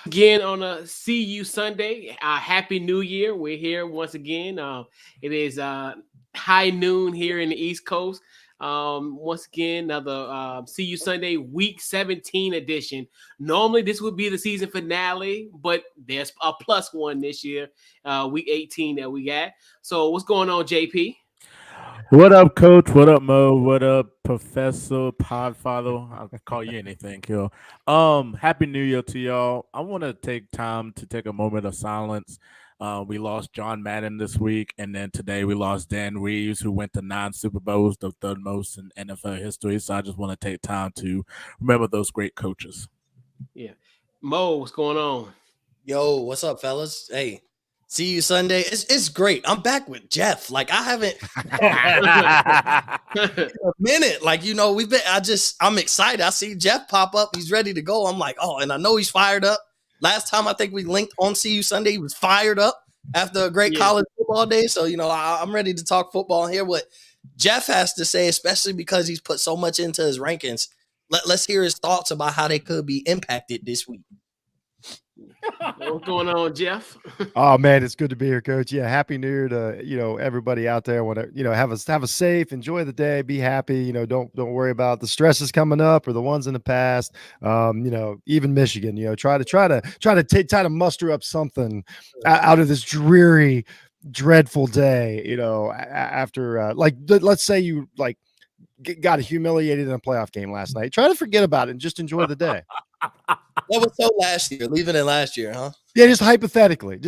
Again on a See You Sunday. Happy New Year. We're here once again. It is high noon here in the East Coast. Once again, another See You Sunday Week 17 edition. Normally, this would be the season finale, but there's a plus one this year, Week 18 that we got. So, what's going on, JP? What up, Coach? What up, Mo? What up, Professor Podfather? I can call you anything, Kill. Happy New Year to y'all. I want to take time to take a moment of silence. We lost John Madden this week, and then today we lost Dan Reeves, who went to 9 Super Bowls, the third most in NFL history. So I just want to take time to remember those great coaches. Yeah. Mo, what's going on? Yo, what's up, fellas? Hey, see you Sunday. It's great. I'm back with Jeff. Like I haven't a minute. Like we've been. I'm excited. I see Jeff pop up. He's ready to go. I'm like, oh, and I know he's fired up. Last time I think we linked on See You Sunday, he was fired up after a great college football day. So I'm ready to talk football and hear what Jeff has to say, especially because he's put so much into his rankings. Let's hear his thoughts about how they could be impacted this week. What's going on, Jeff? Oh man, it's good to be here, Coach. Yeah, happy New Year to everybody out there. Want to have a safe, enjoy the day, be happy. Don't worry about the stresses coming up or the ones in the past. Even Michigan. Try to muster up something out of this dreary, dreadful day. After let's say you got humiliated in a playoff game last night. Try to forget about it and just enjoy the day. That was so last year, leaving it last year, huh? Yeah, just hypothetically,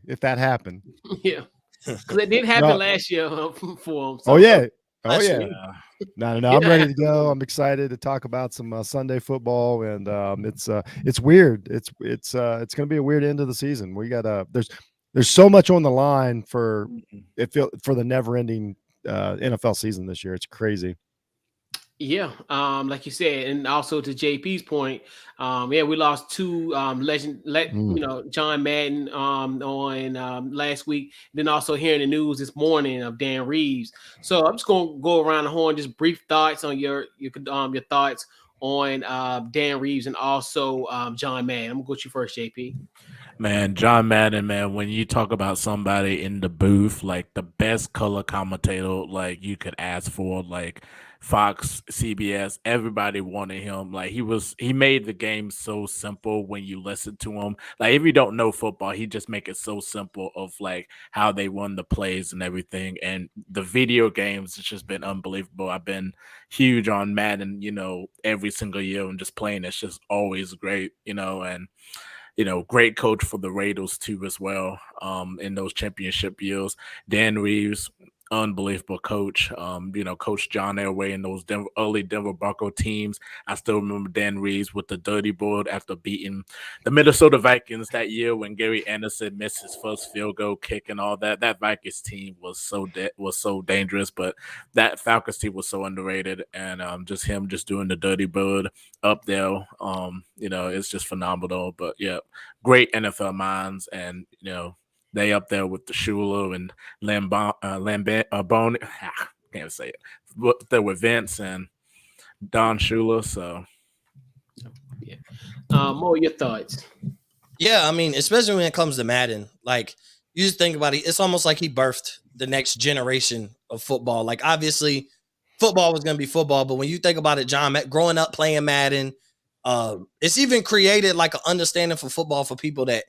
if that happened. Yeah, because it did happen last year for him. So. Oh yeah. No. I'm ready to go. I'm excited to talk about some Sunday football, and it's weird. It's going to be a weird end of the season. We got there's so much on the line for the never-ending NFL season this year. It's crazy. Yeah, like you said, and also to JP's point, we lost two John Madden on last week. Then also hearing the news this morning of Dan Reeves. So I'm just gonna go around the horn, just brief thoughts on your thoughts on Dan Reeves and also John Madden. I'm gonna go to you first, JP. Man, John Madden, man, when you talk about somebody in the booth, like the best color commentator like you could ask for, like Fox, CBS, everybody wanted him. Like he made the game so simple when you listen to him. Like if you don't know football, he just make it so simple of like how they run the plays and everything. And the video games, it's just been unbelievable. I've been huge on Madden, every single year, and just playing it's just always great, and great coach for the Raiders too as well. In those championship years, Dan Reeves, unbelievable coach. Coach John Elway and those early Denver Bronco teams. I still remember Dan Reeves with the dirty board after beating the Minnesota Vikings that year when Gary Anderson missed his first field goal kick and all that. That Vikings team was so dangerous, but that Falcons team was so underrated. And just him just doing the dirty bird up there, it's just phenomenal. But yeah, great NFL minds, and they up there with the Shula and Bone. Can't say it. Up there with Vince and Don Shula. So, yeah. More your thoughts? Yeah, I mean, especially when it comes to Madden, like you just think about it. It's almost like he birthed the next generation of football. Like obviously, football was going to be football, but when you think about it, John, growing up playing Madden, it's even created like an understanding for football for people that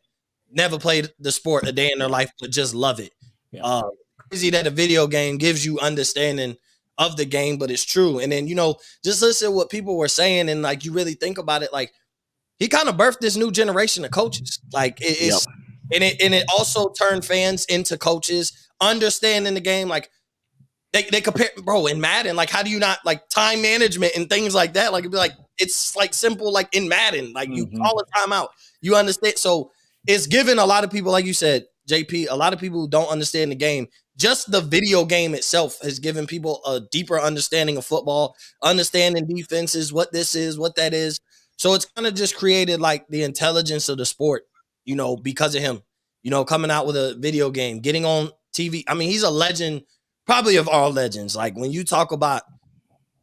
never played the sport a day in their life, but just love it. Yeah. Crazy that a video game gives you understanding of the game, but it's true. And then, just listen to what people were saying. And like, you really think about it, like he kind of birthed this new generation of coaches. Like it's, and it also turned fans into coaches, understanding the game. Like they compare, bro, in Madden, like, how do you not like time management and things like that? Like it'd be like, it's like simple, like in Madden, like you call a timeout, you understand. So it's given a lot of people, like you said, JP, a lot of people who don't understand the game. Just the video game itself has given people a deeper understanding of football, understanding defenses, what this is, what that is. So it's kind of just created like the intelligence of the sport, because of him, coming out with a video game, getting on TV. I mean, he's a legend, probably of all legends. Like when you talk about,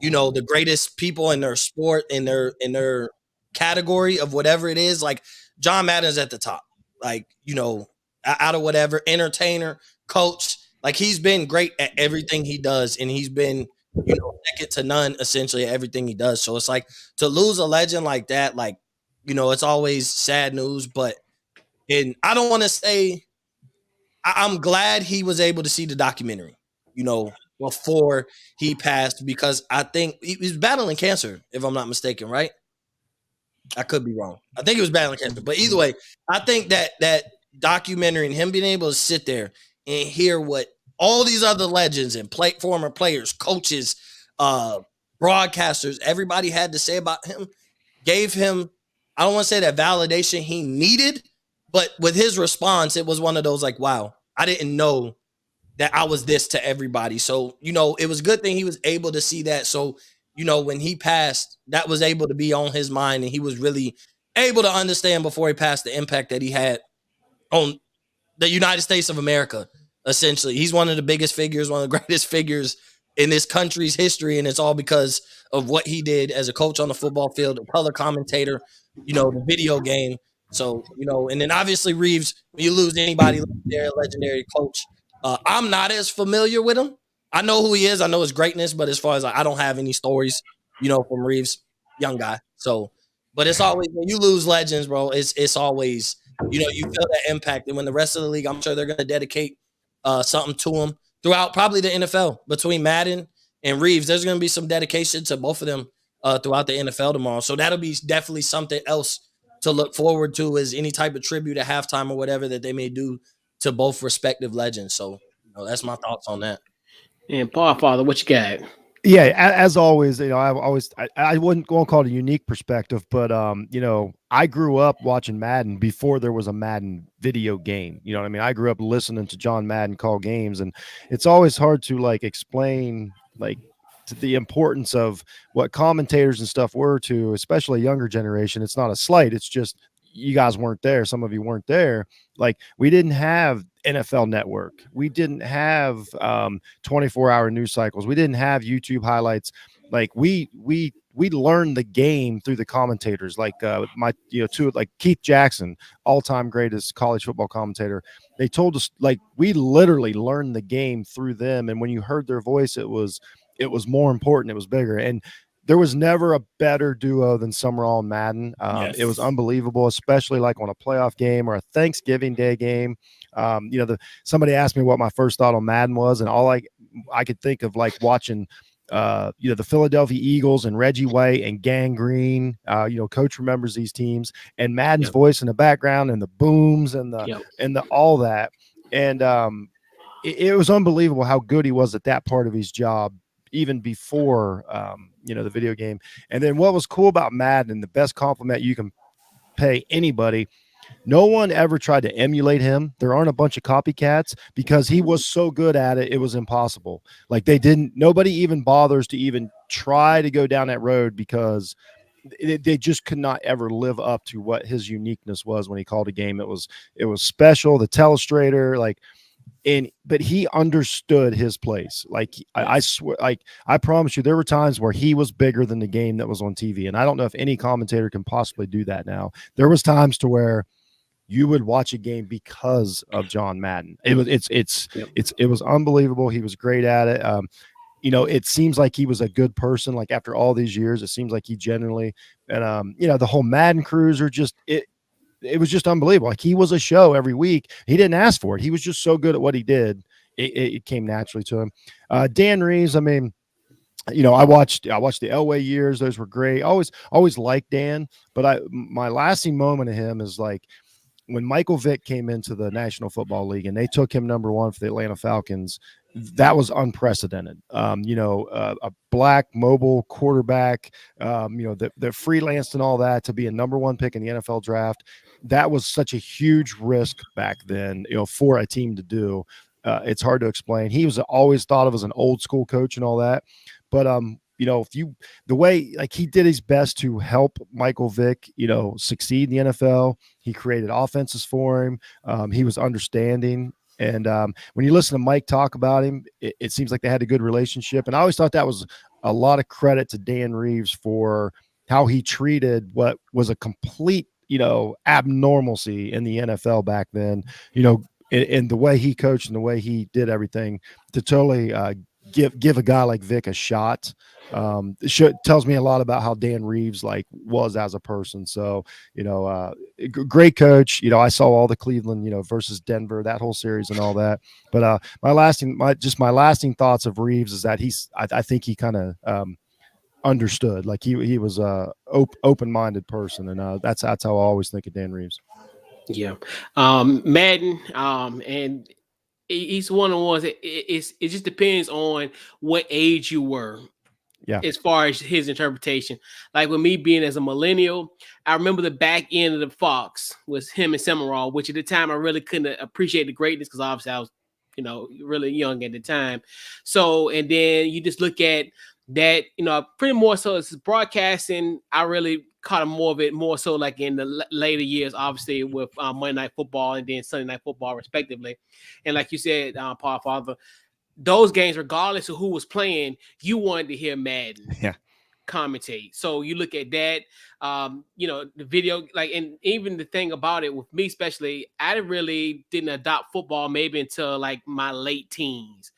the greatest people in their sport, in their category of whatever it is, like John Madden's at the top. Like, out of whatever, entertainer, coach, like he's been great at everything he does, and he's been, second to none essentially at everything he does. So it's like to lose a legend like that, like, it's always sad news, and I don't want to say I'm glad he was able to see the documentary, before he passed, because I think he was battling cancer, if I'm not mistaken, right? I could be wrong. I think he was battling cancer, but either way, I think that documentary and him being able to sit there and hear what all these other legends and former players, coaches, broadcasters, everybody had to say about him, gave him, I don't want to say that validation he needed, but with his response, it was one of those like, wow, I didn't know that I was this to everybody. So, it was a good thing he was able to see that. So, when he passed, that was able to be on his mind, and he was really able to understand before he passed the impact that he had on the United States of America. Essentially, he's one of the biggest figures, one of the greatest figures in this country's history, and it's all because of what he did as a coach on the football field, a color commentator, the video game. So, and then obviously Reeves, when you lose anybody legendary, legendary coach, I'm not as familiar with him. I know who he is. I know his greatness, but as far as I don't have any stories, from Reeves, young guy. So, but it's always, when you lose legends, bro, it's always, you feel that impact. And when the rest of the league, I'm sure they're going to dedicate something to him throughout probably the NFL. Between Madden and Reeves, there's going to be some dedication to both of them throughout the NFL tomorrow. So that'll be definitely something else to look forward to, is any type of tribute at halftime or whatever that they may do to both respective legends. So, that's my thoughts on that. And Paul Father, what you got? Yeah, as always, I wouldn't call it a unique perspective, but I grew up watching Madden before there was a Madden video game. You know what I mean? I grew up listening to John Madden call games, and it's always hard to like explain to the importance of what commentators and stuff were to, especially a younger generation. It's not a slight. It's just you guys weren't there. Some of you weren't there. Like, we didn't have NFL Network. We didn't have 24-hour news cycles. We didn't have YouTube highlights. Like, we learned the game through the commentators. Like like Keith Jackson, all-time greatest college football commentator. They told us, like, we literally learned the game through them. And when you heard their voice, it was more important. It was bigger. And there was never a better duo than Summerall and Madden. Yes. It was unbelievable, especially like on a playoff game or a Thanksgiving Day game. Somebody asked me what my first thought on Madden was, and all I could think of, like, watching the Philadelphia Eagles and Reggie White and Gang Green. Coach remembers these teams, and Madden's voice in the background, and the booms and the all that. And it was unbelievable how good he was at that part of his job, even before the video game. And then what was cool about Madden, the best compliment you can pay anybody, no one ever tried to emulate him. There aren't a bunch of copycats, because he was so good at it, it was impossible. Like, nobody even bothers to even try to go down that road, because they just could not ever live up to what his uniqueness was when he called a game. It was special. The telestrator, but he understood his place. Like, I swear, I promise you, there were times where he was bigger than the game that was on TV. And I don't know if any commentator can possibly do that now. There was times to where you would watch a game because of John Madden. It was unbelievable. He was great at it. It seems like he was a good person. Like, after all these years, it seems like he genuinely, and the whole Madden crews are just it was just unbelievable. Like, he was a show every week. He didn't ask for it. He was just so good at what he did. It came naturally to him. Dan Reeves, I mean, I watched the Elway years. Those were great. Always liked Dan, but my lasting moment of him is like when Michael Vick came into the National Football League and they took him number 1 for the Atlanta Falcons. That was unprecedented. A black mobile quarterback, that freelanced and all that, to be a number 1 pick in the NFL draft. That was such a huge risk back then, for a team to do. It's hard to explain. He was always thought of as an old school coach and all that. But, the way, like, he did his best to help Michael Vick, succeed in the NFL. He created offenses for him. He was understanding. And when you listen to Mike talk about him, it seems like they had a good relationship. And I always thought that was a lot of credit to Dan Reeves for how he treated what was a complete, abnormalcy in the NFL back then, in the way he coached and the way he did everything to totally give a guy like Vic a shot. Tells me a lot about how Dan Reeves was as a person. So, great coach. I saw all the Cleveland, versus Denver, that whole series and all that. But my lasting thoughts of Reeves is that I think he kind of understood, like he was a open-minded person, and that's how I always think of Dan Reeves. Yeah, Madden, and he's one of the ones that it just depends on what age you were. Yeah. As far as his interpretation, like with me being as a millennial, I remember the back end of the Fox was him and Summerall, which at the time I really couldn't appreciate the greatness because obviously I was, really young at the time. So, and then you just look at that, pretty more so it's broadcasting. I really caught more of it more so like in the later years, obviously with Monday Night Football and then Sunday Night Football, respectively. And like you said, Paul Father, those games, regardless of who was playing, you wanted to hear Madden commentate. So you look at that, the video, and even the thing about it with me, especially, I really didn't adopt football maybe until like my late teens.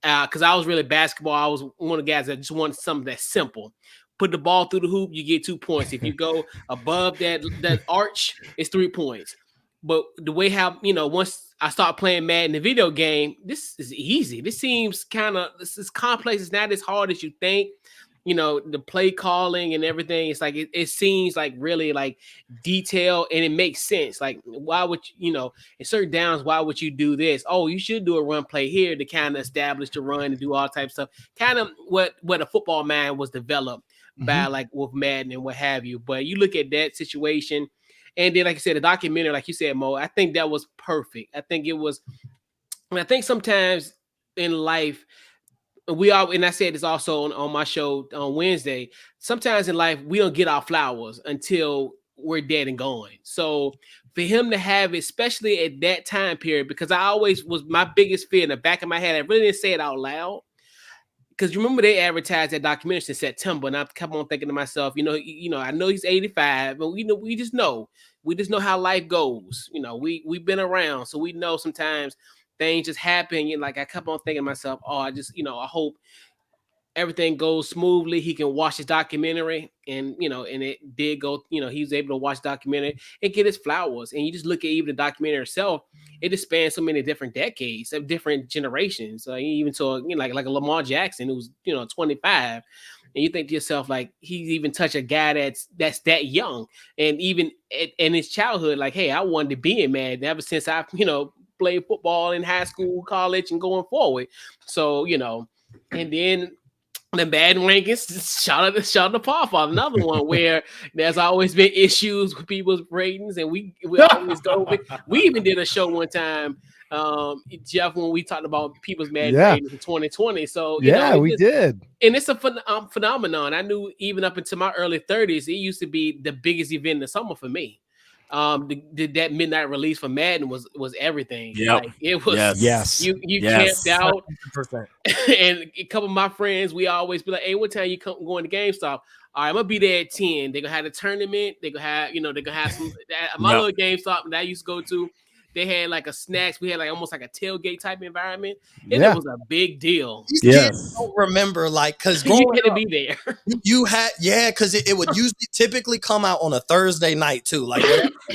Because I was really basketball. I was one of the guys that just wanted something that's simple. Put the ball through the hoop, you get 2 points. If you go above that arch, it's 3 points. But the way how, once I start playing Madden, the video game, this is easy. This seems this is complex. It's not as hard as you think. The play calling and everything. It's like, it seems like really like detailed and it makes sense. Like, why would in certain downs, why would you do this? Oh, you should do a run play here to kind of establish the run and do all types of stuff. Kind of what a football mind was developed by like with Madden and what have you. But you look at that situation. And then, like I said, the documentary, like you said, Mo, I think that was perfect. I think it was, I think sometimes in life, and I said this also on my show on Wednesday, sometimes in life, we don't get our flowers until we're dead and gone. So for him to have it, especially at that time period, because I always was my biggest fear in the back of my head, I really didn't say it out loud. Because you remember they advertised that documentary in September, and I kept on thinking to myself, I know he's 85, but we just know how life goes. We've been around, so we know sometimes things just happen. And like I kept on thinking to myself, oh, I just, I hope everything goes smoothly. He can watch his documentary, and and it did go. He was able to watch the documentary and get his flowers. And you just look at even the documentary itself; it just spans so many different decades of different generations. Even to like a Lamar Jackson, who's 25, and you think to yourself like he's even touched a guy that's that young, and even in his childhood, like, hey, I wanted to be in Madden ever since I played football in high school, college, and going forward. So and then the Madden rankings, shout out to Paul Father, another one where there's always been issues with people's ratings, and we always go with. We even did a show one time, Jeff, when we talked about people's Madden ratings in 2020. So we did, and it's a phenomenon. I knew even up into my early 30s, it used to be the biggest event in the summer for me. That midnight release for Madden was everything. Yep. Like, it was you camped out. 100%. And a couple of my friends, we always be like, hey, what time you going to GameStop? All right, I'm gonna be there at 10. They're gonna have a tournament, they're gonna have some my little GameStop that I used to go to. They had like a snacks. We had like almost like a tailgate type environment. And it was a big deal. These kids don't remember, like, because you had to be there. You had, because it would usually typically come out on a Thursday night too. Like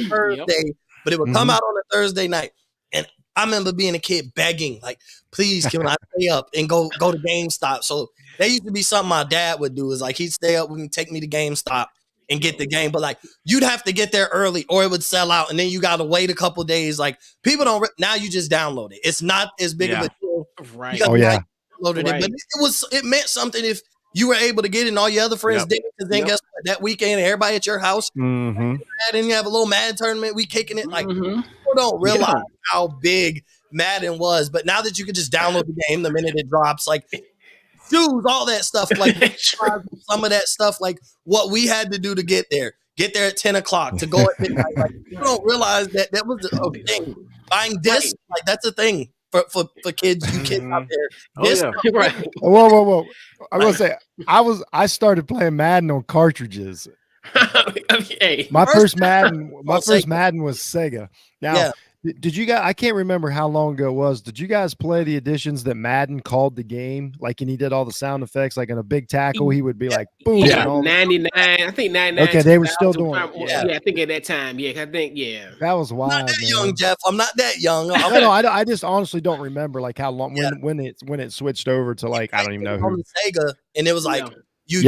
Thursday, but it would come out on a Thursday night. And I remember being a kid begging, like, please, can I stay up and go to GameStop? So that used to be something my dad would do, is like he'd stay up with me, take me to GameStop and get the game. But like, you'd have to get there early or it would sell out, and then you got to wait a couple days. Like, people don't now you just download it. It's not as big of a deal. Right. Downloaded it, but it meant something if you were able to get it and all your other friends did, because then guess what? That weekend everybody at your house, and you have a little Madden tournament, we kicking it. Like, people don't realize how big Madden was. But now that you can just download the game the minute it drops, like shoes, all that stuff, like some of that stuff, like what we had to do to get there at 10 o'clock, to go at midnight. Like, you don't realize that was a thing. Buying discs, like that's a thing for kids, you kids out there. Oh, This yeah. Right. Whoa. I'm gonna say I started playing Madden on cartridges. Hey. My First first Madden Sega. was Sega. Now, Yeah. did you guys? I can't remember how long ago it was. Did you guys play the editions that Madden called the game? Like, and he did all the sound effects. Like in a big tackle, he would be like, "Boom!" Yeah, and all 99. I think 99. Okay, they were still 2000, doing it. Yeah, I think at that time. Yeah, I think That was I'm not wild, that man. young, Jeff. I'm not that young. No, I just honestly don't remember like how long when it switched over to like I don't even know on who. the Sega, and it was like you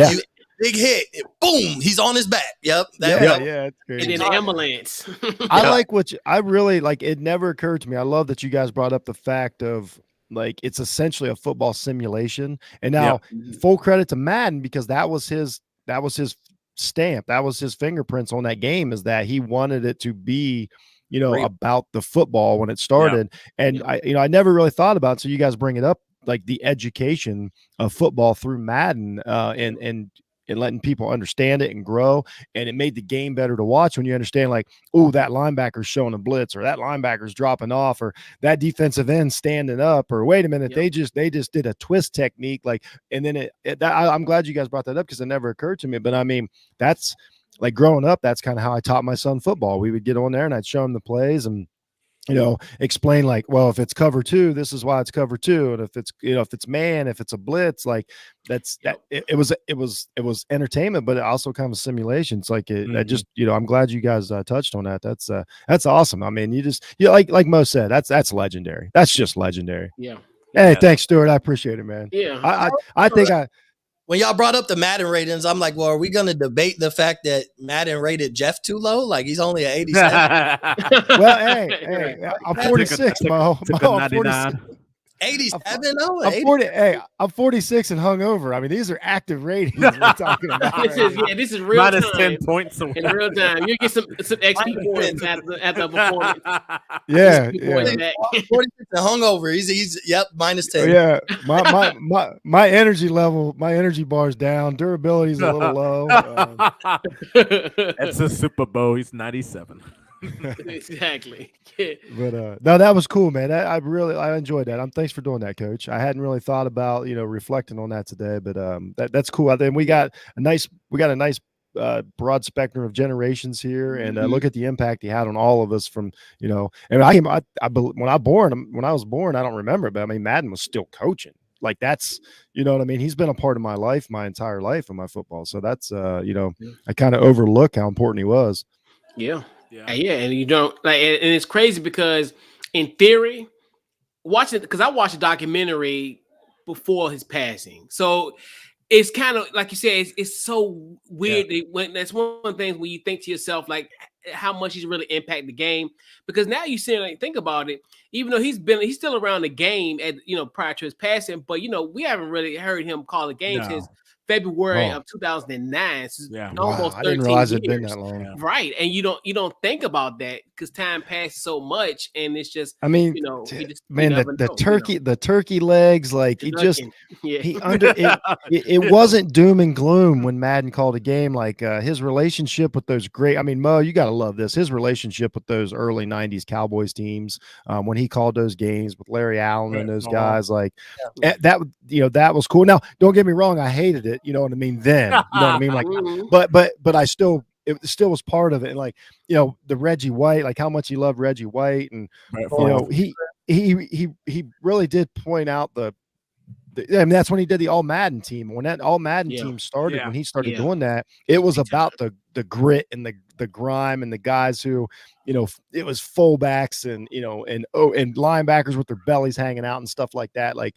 big hit, boom, he's on his back. Yep. Yeah, it's And crazy. then the ambulance. I like I really like. It never occurred to me. I love that you guys brought up the fact of like it's essentially a football simulation. And now, full credit to Madden because that was his stamp. That was his fingerprints on that game. Is that he wanted it to be, about the football when it started. And I never really thought about it. So you guys bring it up like the education of football through Madden, and letting people understand it and grow. And it made the game better to watch when you understand, like, oh, that linebacker's showing a blitz, or that linebacker's dropping off, or that defensive end standing up, or wait a minute, they just did a twist technique. Like, and then I'm glad you guys brought that up because it never occurred to me. But I mean, that's like growing up, that's kind of how I taught my son football. We would get on there and I'd show him the plays and explain like, well, if it's cover 2, this is why it's cover 2. And if it's, if it's man, if it's a blitz, like it was entertainment, but it also kind of a simulation. It's like that just, I'm glad you guys touched on that. That's awesome. I mean, like Mo said, that's legendary. That's just legendary. Yeah. Hey, thanks, Stuart. I appreciate it, man. Yeah. I think when y'all brought up the Madden ratings, I'm like, well, are we going to debate the fact that Madden rated Jeff too low? Like he's only at 87. Well, hey, I'm 46, Mo. I'm 46. 87? I'm 46 and hungover. I mean, these are active ratings we're talking about. This is real minus time. 10 points in real time. You get some XP points at the performance. Yeah. 46 and hungover. He's minus 10. Yeah. My energy level, my energy bar's down. Durability is a little low. It's a Super Bowl. He's 97. Exactly. But no, that was cool, man. I enjoyed that. Thanks for doing that, Coach. I hadn't really thought about reflecting on that today, but that's cool. I think we got a nice broad spectrum of generations here, and look at the impact he had on all of us. From and when I was born, I don't remember, but I mean Madden was still coaching. Like that's what I mean. He's been a part of my life, my entire life in my football. So that's I kind of overlook how important he was. Yeah. And you don't like, and it's crazy because in theory, because I watched a documentary before his passing, so it's kind of like you said, it's so weird. When that's one of the things when you think to yourself like how much he's really impacted the game, because now you see like think about it. Even though he's still around the game at prior to his passing, but we haven't really heard him call a game since February of 2009. So almost 13 I didn't realize years. It'd been that long. Right. And you don't think about that because time passes so much, and it's just the turkey legs, like it wasn't doom and gloom when Madden called a game. Like his relationship with those great, I mean, Mo, you gotta love this. His relationship with those early 90s Cowboys teams, when he called those games with Larry Allen and those guys, like that was cool. Now, don't get me wrong, I hated it. You know what I mean? Then, you know what I mean? Like, but it still was part of it. And like, the Reggie White, like how much he loved Reggie White. And, he really did point out I mean, that's when he did the All Madden team. When that All Madden team started, when he started doing that, it was about the grit and the grime and the guys who, it was fullbacks and linebackers with their bellies hanging out and stuff like that. Like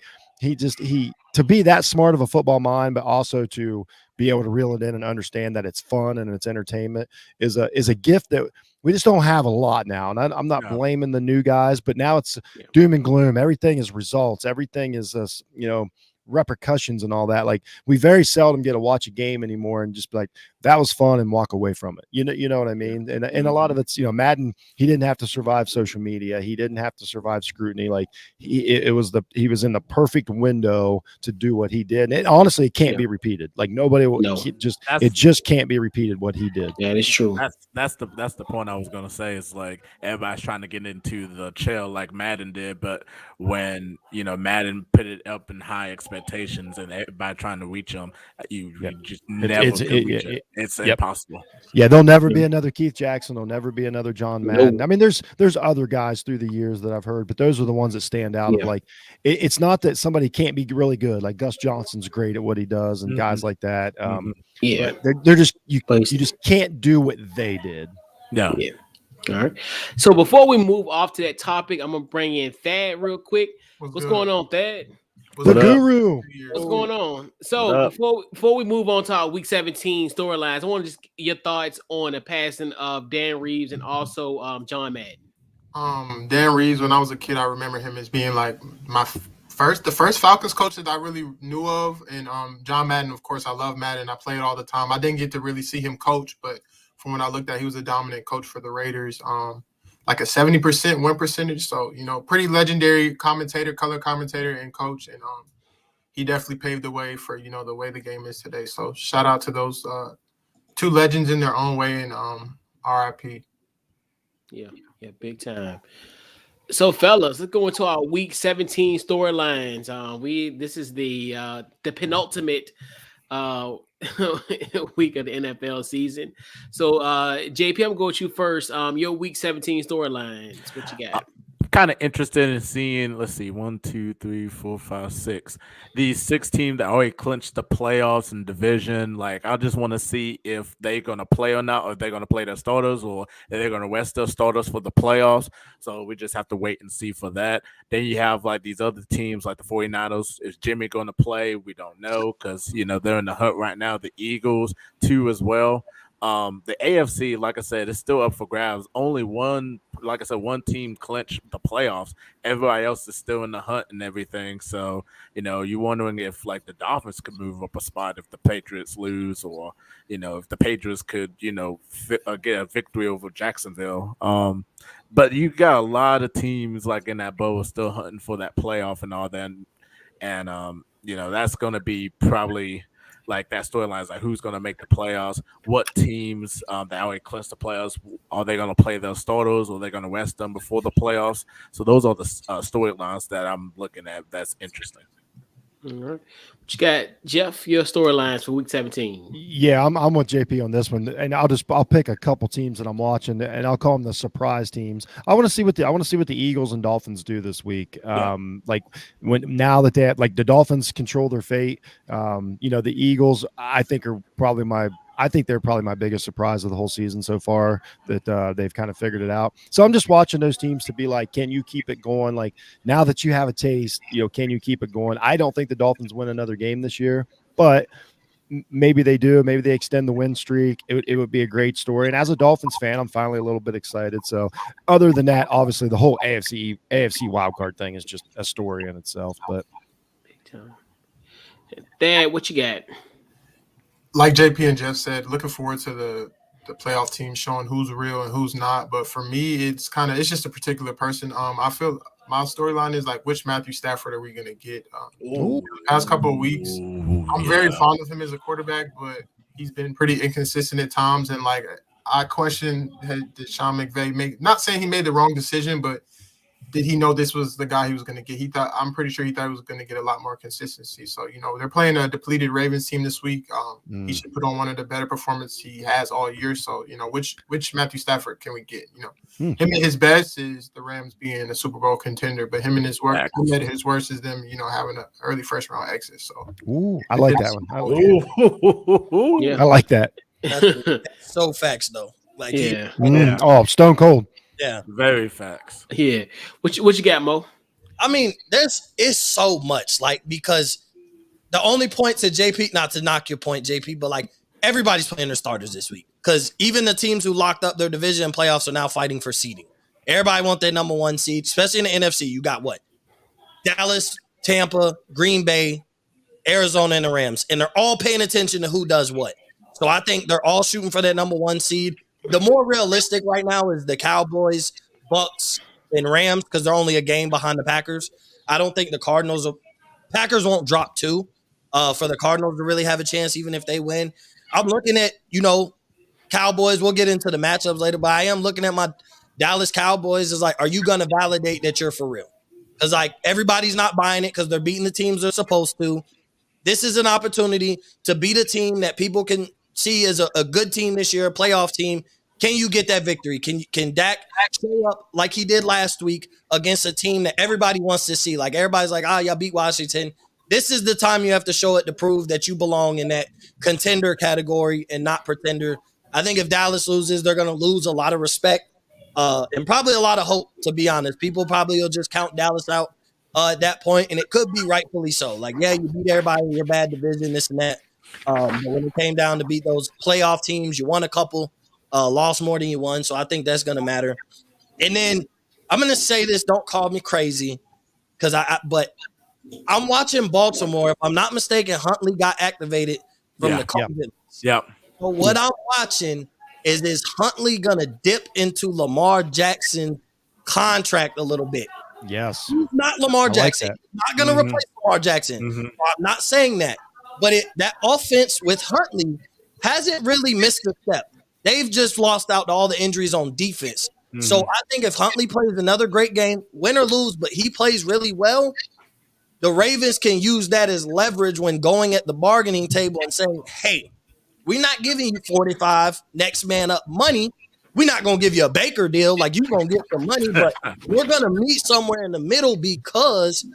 to be that smart of a football mind, but also to be able to reel it in and understand that it's fun and it's entertainment is a gift that we just don't have a lot now. And I'm not blaming the new guys, but now it's doom and gloom. Everything is results. Everything is repercussions and all that. Like we very seldom get to watch a game anymore and just be like, that was fun and walk away from it. You know what I mean? And a lot of it's, Madden, he didn't have to survive social media. He didn't have to survive scrutiny. Like he was in the perfect window to do what he did. And honestly, it can't be repeated. Like nobody will it just can't be repeated what he did. Yeah, it's true. That's the point I was gonna say. It's like everybody's trying to get into the chill like Madden did, but when Madden put it up in high expectations and everybody trying to reach them, you just never reach it. It's impossible. Yeah, there'll never be another Keith Jackson. There'll never be another John Madden. I mean, there's other guys through the years that I've heard, but those are the ones that stand out. Of like, it's not that somebody can't be really good. Like Gus Johnson's great at what he does, and guys like that. They're just you just can't do what they did. Yeah. All right. So before we move off to that topic, I'm gonna bring in Thad real quick. What's going on, Thad? The guru. What's going on? So before we move on to our Week 17 storylines, I want to just get your thoughts on the passing of Dan Reeves and also John Madden. Dan Reeves, when I was a kid, I remember him as being like the first Falcons coach that I really knew of, and John Madden. Of course, I love Madden. I play it all the time. I didn't get to really see him coach, but from when I looked at, he was a dominant coach for the Raiders. Like a 70% win percentage. So, pretty legendary commentator, color commentator, and coach. And he definitely paved the way for, the way the game is today. So shout out to those two legends in their own way, and RIP. Yeah, big time. So, fellas, let's go into our Week 17 storylines. This is the penultimate week of the NFL season. So, JP, I'm gonna go with you first. Your Week 17 storylines. What you got? Kind of interested in seeing, let's see, 1, 2, 3, 4, 5, 6. These 6 teams that already clinched the playoffs and division. Like, I just want to see if they're going to play or not, or if they're going to play their starters, or if they're going to rest their starters for the playoffs. So we just have to wait and see for that. Then you have like these other teams like the 49ers. Is Jimmy going to play? We don't know because, they're in the hunt right now. The Eagles, too, as well. The AFC, like I said, is still up for grabs. Only one team clinched the playoffs. Everybody else is still in the hunt and everything. So, you're wondering if like the Dolphins could move up a spot if the Patriots lose, or, if the Patriots could, get a victory over Jacksonville. But you got a lot of teams like in that boat still hunting for that playoff and all that. And that's going to be probably like that storyline is like who's going to make the playoffs, what teams that already clinched the playoffs, are they going to play their starters or are they going to rest them before the playoffs? So those are the storylines that I'm looking at. That's interesting. All right. What you got, Jeff? Your storylines for Week 17. Yeah, I'm with JP on this one, and I'll pick a couple teams that I'm watching, and I'll call them the surprise teams. I want to see what the Eagles and Dolphins do this week. Like now that they have, like the Dolphins control their fate. The Eagles, I think they're probably my biggest surprise of the whole season so far, that they've kind of figured it out. So I'm just watching those teams to be like, can you keep it going? Like now that you have a taste, can you keep it going? I don't think the Dolphins win another game this year, but maybe they do. Maybe they extend the win streak. It would be a great story. And as a Dolphins fan, I'm finally a little bit excited. So other than that, obviously the whole AFC wildcard thing is just a story in itself. But Dad, what you got? Like JP and Jeff said, looking forward to the playoff team showing who's real and who's not. But for me, it's just a particular person. I feel my storyline is like, which Matthew Stafford are we going to get? The past couple of weeks, I'm very fond of him as a quarterback, but he's been pretty inconsistent at times. And like, I question, did Sean McVay not saying he made the wrong decision, but did he know this was the guy he was going to get? I'm pretty sure he thought he was going to get a lot more consistency. So, they're playing a depleted Ravens team this week. He should put on one of the better performances he has all year. So, which Matthew Stafford can we get? Him at his best is the Rams being a Super Bowl contender, but him at his worst is them, having an early first round exit. So, I like that one. I like that. That's so facts though. Like, stone cold. Yeah, very facts. Yeah, what you got, Mo? I mean, it's so much because the only points that JP, not to knock your point, JP, but like everybody's playing their starters this week because even the teams who locked up their division and playoffs are now fighting for seeding. Everybody want their number one seed, especially in the NFC. You got what? Dallas, Tampa, Green Bay, Arizona, and the Rams, and they're all paying attention to who does what. So I think they're all shooting for that number 1 seed. The more realistic right now is the Cowboys, Bucks, and Rams because they're only a game behind the Packers. I don't think the Packers won't drop 2 for the Cardinals to really have a chance, even if they win. I'm looking at, Cowboys. We'll get into the matchups later, but I am looking at my Dallas Cowboys is like, are you going to validate that you're for real? Because like everybody's not buying it because they're beating the teams they're supposed to. This is an opportunity to beat a team that people can see as a good team this year, a playoff team. Can you get that victory? Can Dak show up like he did last week against a team that everybody wants to see? Like everybody's like, y'all beat Washington. This is the time you have to show it to prove that you belong in that contender category and not pretender. I think if Dallas loses, they're going to lose a lot of respect and probably a lot of hope, to be honest. People probably will just count Dallas out at that point, and it could be rightfully so. Like, yeah, you beat everybody in your bad division, this and that. But when it came down to beat those playoff teams, you won a couple, lost more than you won. So I think that's going to matter. And then I'm going to say this, don't call me crazy, but I'm watching Baltimore. If I'm not mistaken, Huntley got activated from the Cardinals. Yep. So what I'm watching is Huntley going to dip into Lamar Jackson's contract a little bit. Yes. He's not Lamar Jackson. Like He's not going to replace Lamar Jackson. Mm-hmm. I'm not saying that. But that offense with Huntley hasn't really missed a step. They've just lost out to all the injuries on defense. Mm-hmm. So I think if Huntley plays another great game, win or lose, but he plays really well, the Ravens can use that as leverage when going at the bargaining table and saying, hey, we're not giving you 45 next man up money. We're not going to give you a Baker deal. Like, you're going to get some money, but we're going to meet somewhere in the middle because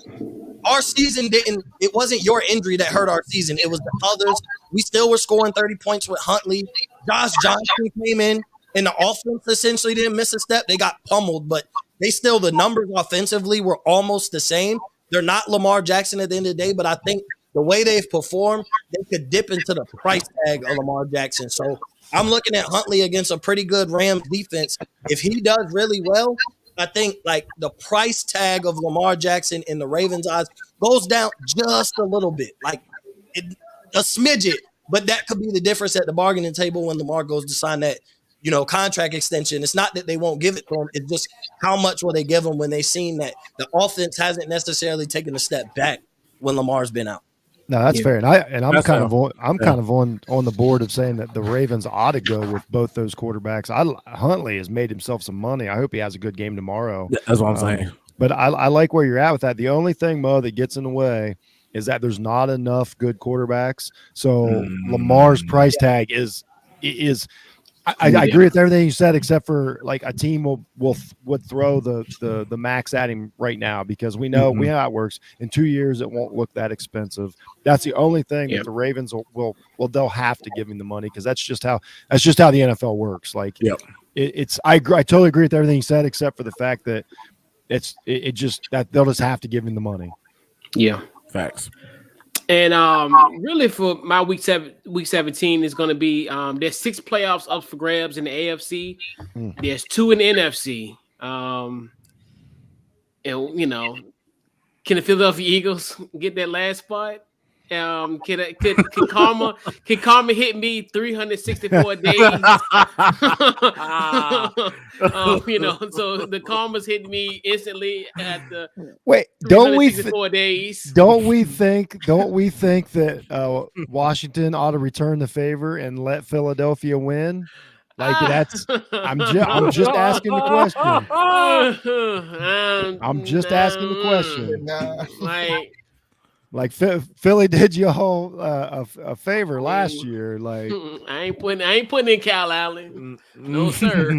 our season it wasn't your injury that hurt our season. It was the others. We still were scoring 30 points with Huntley. Josh Johnson came in, and the offense essentially didn't miss a step. They got pummeled, but the numbers offensively were almost the same. They're not Lamar Jackson at the end of the day, but I think the way they've performed, they could dip into the price tag of Lamar Jackson. So I'm looking at Huntley against a pretty good Rams defense. If he does really well, I think like the price tag of Lamar Jackson in the Ravens' eyes goes down just a little bit, like a smidget. But that could be the difference at the bargaining table when Lamar goes to sign that, contract extension. It's not that they won't give it to him. It's just how much will they give him when they've seen that the offense hasn't necessarily taken a step back when Lamar's been out. No, that's fair. And I'm kind of on the board of saying that the Ravens ought to go with both those quarterbacks. Huntley has made himself some money. I hope he has a good game tomorrow. That's what I'm saying. But I like where you're at with that. The only thing, Mo, that gets in the way is that there's not enough good quarterbacks. So Lamar's price tag is I agree with everything you said, except for like a team would throw the max at him right now because we know how it works. In 2 years, it won't look that expensive. That's the only thing that the Ravens will they'll have to give him the money because that's just how the NFL works. Like I totally agree with everything you said, except for the fact that that they'll just have to give him the money. Yeah, facts. And really for my week 17 is going to be there's 6 playoffs up for grabs in the AFC. There's 2 in the NFC. And can the Philadelphia Eagles get that last spot? Can karma hit me 364 days? So the karma's hitting me instantly at the wait. 364 days. Don't we think that Washington ought to return the favor and let Philadelphia win? Like that's I'm just asking the question. I'm just asking the question. Like Philly did you all a favor last year. Like I ain't putting in Cal Allen. No sir,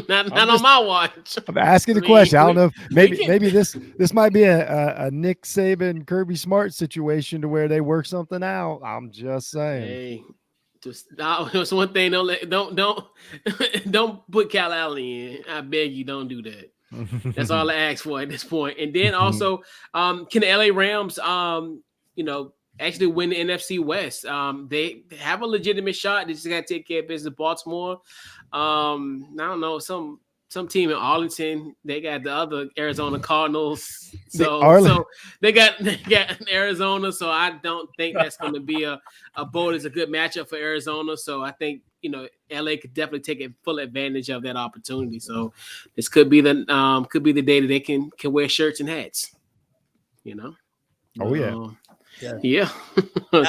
not on my watch. I'm asking the question. I don't know. Maybe this might be a Nick Saban, Kirby Smart situation to where they work something out. I'm just saying. Hey, just one thing. Don't put Cal Allen in. I beg you, don't do that. That's all I ask for at this point. And then also, can the LA Rams, actually win the NFC West? They have a legitimate shot. They just got to take care of business. Baltimore, I don't know, some some team in Arlington. They got the other Arizona Cardinals. So Arlington. so they got Arizona. So I don't think that's going to be a bold. It's a good matchup for Arizona. So I think LA could definitely take full advantage of that opportunity. So this could be the day that they can wear shirts and hats. Oh yeah.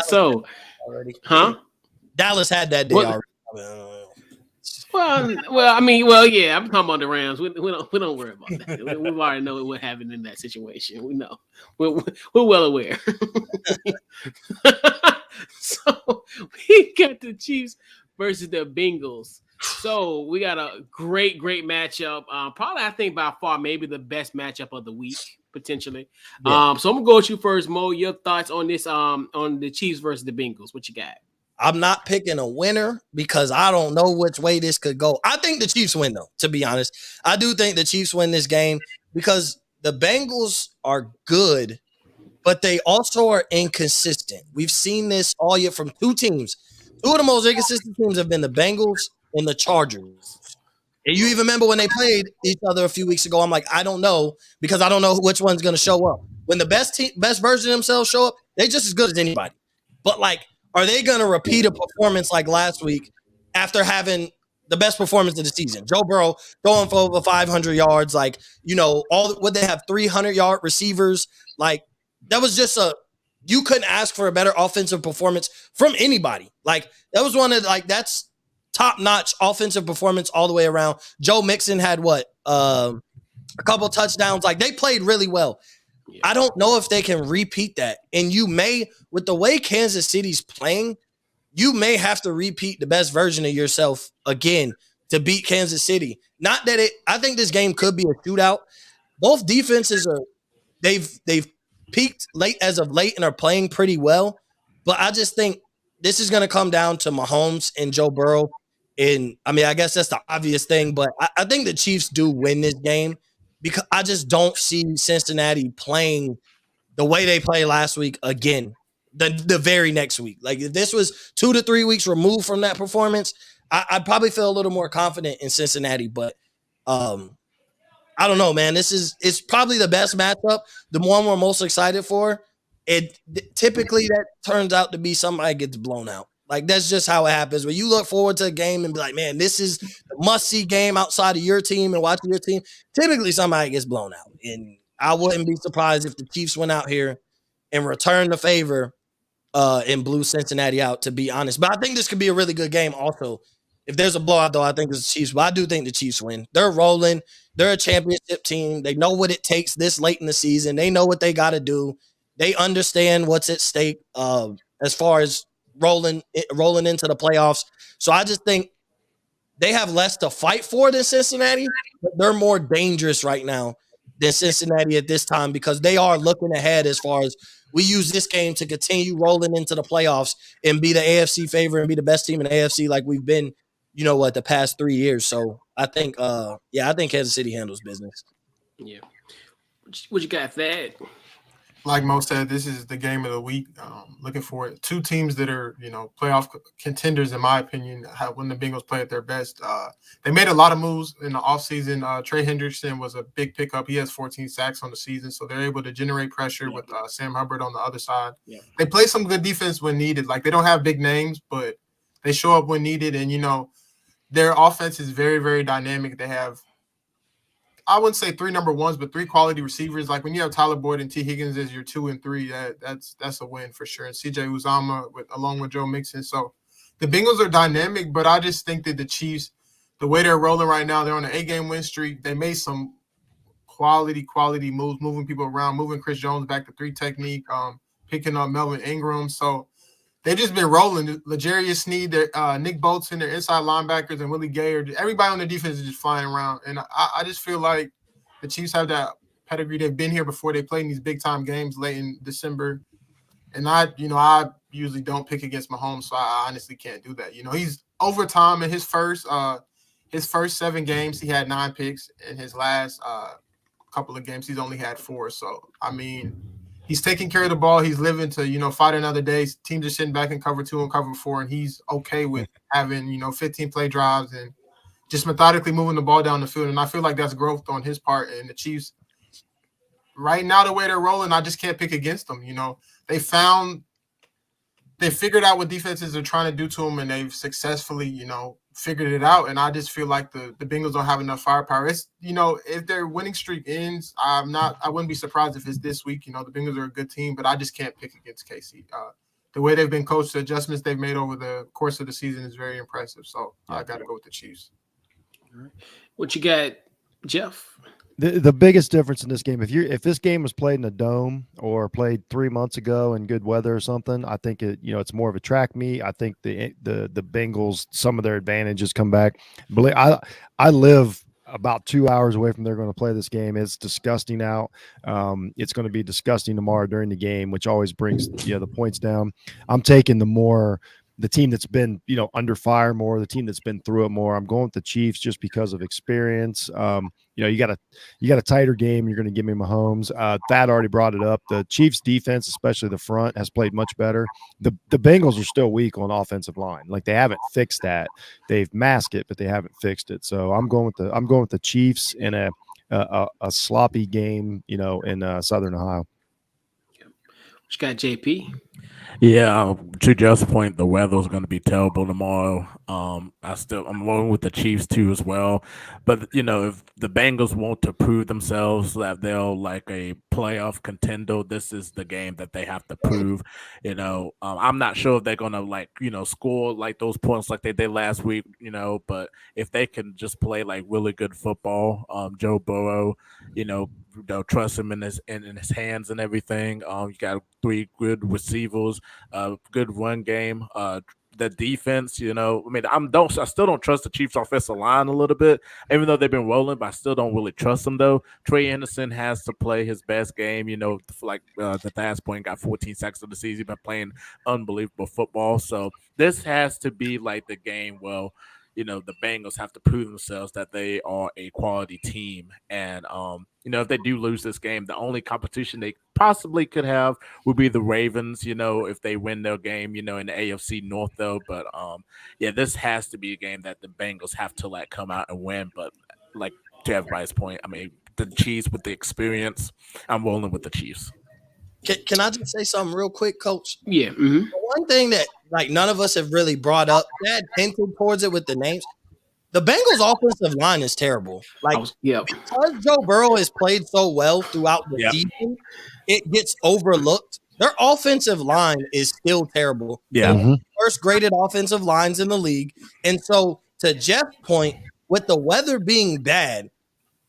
So already. huh? Dallas had that day already. Well, yeah. I'm talking about the Rams. We don't worry about that. We already know what happened in that situation. We know. We're well aware. So we got the Chiefs versus the Bengals. So we got a great matchup. Probably, I think by far, maybe the best matchup of the week, potentially. Yeah. So I'm gonna go with you first, Mo. Your thoughts on this? On the Chiefs versus the Bengals. What you got? I'm not picking a winner because I don't know which way this could go. I think the Chiefs win, though, to be honest. I do think the Chiefs win this game because the Bengals are good, but they also are inconsistent. We've seen this all year from two teams. Two of the most inconsistent teams have been the Bengals and the Chargers. And you even remember when they played each other a few weeks ago, I'm like, I don't know, because I don't know which one's going to show up. When the best version of themselves show up, they're just as good as anybody. But, like, are they going to repeat a performance like last week after having the best performance of the season? Joe Burrow throwing for over 500 yards, like, what they have 300-yard receivers. Like, that was just you couldn't ask for a better offensive performance from anybody. Like, that was that's top-notch offensive performance all the way around. Joe Mixon had a couple touchdowns. Like, they played really well. Yeah. I don't know if they can repeat that. And you may, with the way Kansas City's playing, you may have to repeat the best version of yourself again to beat Kansas City. Not that I think this game could be a shootout. Both defenses they've peaked as of late and are playing pretty well. But I just think this is going to come down to Mahomes and Joe Burrow. And I mean, I guess that's the obvious thing, but I think the Chiefs do win this game because I just don't see Cincinnati playing the way they played last week again, the very next week. Like, if this was 2 to 3 weeks removed from that performance, I'd probably feel a little more confident in Cincinnati. But I don't know, man. It's probably the best matchup, the one we're most excited for. Typically that turns out to be somebody gets blown out. Like, that's just how it happens. When you look forward to a game and be like, man, this is the must-see game outside of your team and watching your team, typically somebody gets blown out. And I wouldn't be surprised if the Chiefs went out here and returned the favor and blew Cincinnati out, to be honest. But I think this could be a really good game also. If there's a blowout, though, I think it's the Chiefs. But I do think the Chiefs win. They're rolling. They're a championship team. They know what it takes this late in the season. They know what they got to do. They understand what's at stake as far as rolling into the playoffs. So I just think they have less to fight for than Cincinnati, but they're more dangerous right now than Cincinnati at this time because they are looking ahead as far as we use this game to continue rolling into the playoffs and be the AFC favorite and be the best team in the AFC like we've been, the past 3 years. So I think, I think Kansas City handles business. Yeah. What you got, Thad? Like Mo said, this is the game of the week. Looking for it. Two teams that are, playoff contenders, in my opinion, when the Bengals play at their best. They made a lot of moves in the offseason. Trey Hendrickson was a big pickup. He has 14 sacks on the season, so they're able to generate pressure with Sam Hubbard on the other side. Yeah. They play some good defense when needed. Like, they don't have big names, but they show up when needed. And, their offense is very, very dynamic. They have, I wouldn't say 3 number ones, but 3 quality receivers. Like, when you have Tyler Boyd and T. Higgins as your 2 and 3, that's a win for sure. And C.J. Uzomah along with Joe Mixon. So the Bengals are dynamic, but I just think that the Chiefs, the way they're rolling right now, they're on an 8-game win streak. They made some quality moves, moving people around, moving Chris Jones back to 3 technique, picking up Melvin Ingram. So they've just been rolling. L'Jarius Sneed, Nick Bolton, their inside linebackers, and Willie Gay. Everybody on the defense is just flying around. And I just feel like the Chiefs have that pedigree. They've been here before. They played in these big-time games late in December. And I usually don't pick against Mahomes, so I honestly can't do that. He's overtime in his first 7 games, he had 9 picks. In his last couple of games, he's only had 4. So, I mean, he's taking care of the ball. He's living to, fight another day. Teams are sitting back in cover 2 and cover 4, and he's okay with having, 15 play drives and just methodically moving the ball down the field. And I feel like that's growth on his part. And the Chiefs, right now, the way they're rolling, I just can't pick against them. They figured out what defenses are trying to do to them, and they've successfully, figured it out. And I just feel like the Bengals don't have enough firepower. It's, if their winning streak ends, I wouldn't be surprised if it's this week. The Bengals are a good team, but I just can't pick against KC. The way they've been coached, the adjustments they've made over the course of the season is very impressive. So I got to go with the Chiefs. All right. What you got, Jeff? The biggest difference in this game, if this game was played in a dome or played 3 months ago in good weather or something, I think it's more of a track meet. I think the Bengals, some of their advantages come back. I live about 2 hours away from they're going to play this game. It's disgusting out. It's going to be disgusting tomorrow during the game, which always brings the points down. I'm taking the team that's been, under fire more, the team that's been through it more. I'm going with the Chiefs just because of experience. You got a tighter game. You're going to give me Mahomes. Thad already brought it up. The Chiefs defense, especially the front, has played much better. The Bengals are still weak on offensive line. Like, they haven't fixed that. They've masked it, but they haven't fixed it. So I'm going with the Chiefs in a sloppy game, in Southern Ohio. What you got, JP? Yeah, to Jeff's point, the weather's going to be terrible tomorrow. I'm going with the Chiefs too as well. But if the Bengals want to prove themselves that they're like a playoff contender, this is the game that they have to prove. I'm not sure if they're going to score like those points like they did last week. But if they can just play like really good football, Joe Burrow, trust him in his hands and everything. You got 3 good receivers, good run game. The defense, I still don't trust the Chiefs' offensive line a little bit, even though they've been rolling, but I still don't really trust them though. Trey Anderson has to play his best game. The last point, got 14 sacks of the season. He's been playing unbelievable football. So this has to be like the game. Well, the Bengals have to prove themselves that they are a quality team. And, if they do lose this game, the only competition they possibly could have would be the Ravens, if they win their game, in the AFC North, though. But, this has to be a game that the Bengals have to, come out and win. But, to everybody's point, I mean, the Chiefs with the experience, I'm rolling with the Chiefs. Can I just say something real quick, Coach? Yeah. Mm-hmm. The one thing that none of us have really brought up, Dad hinted towards it with the names. The Bengals' offensive line is terrible. Because Joe Burrow has played so well throughout the season, it gets overlooked. Their offensive line is still terrible. Yeah. They're worst graded offensive lines in the league. And so, to Jeff's point, with the weather being bad,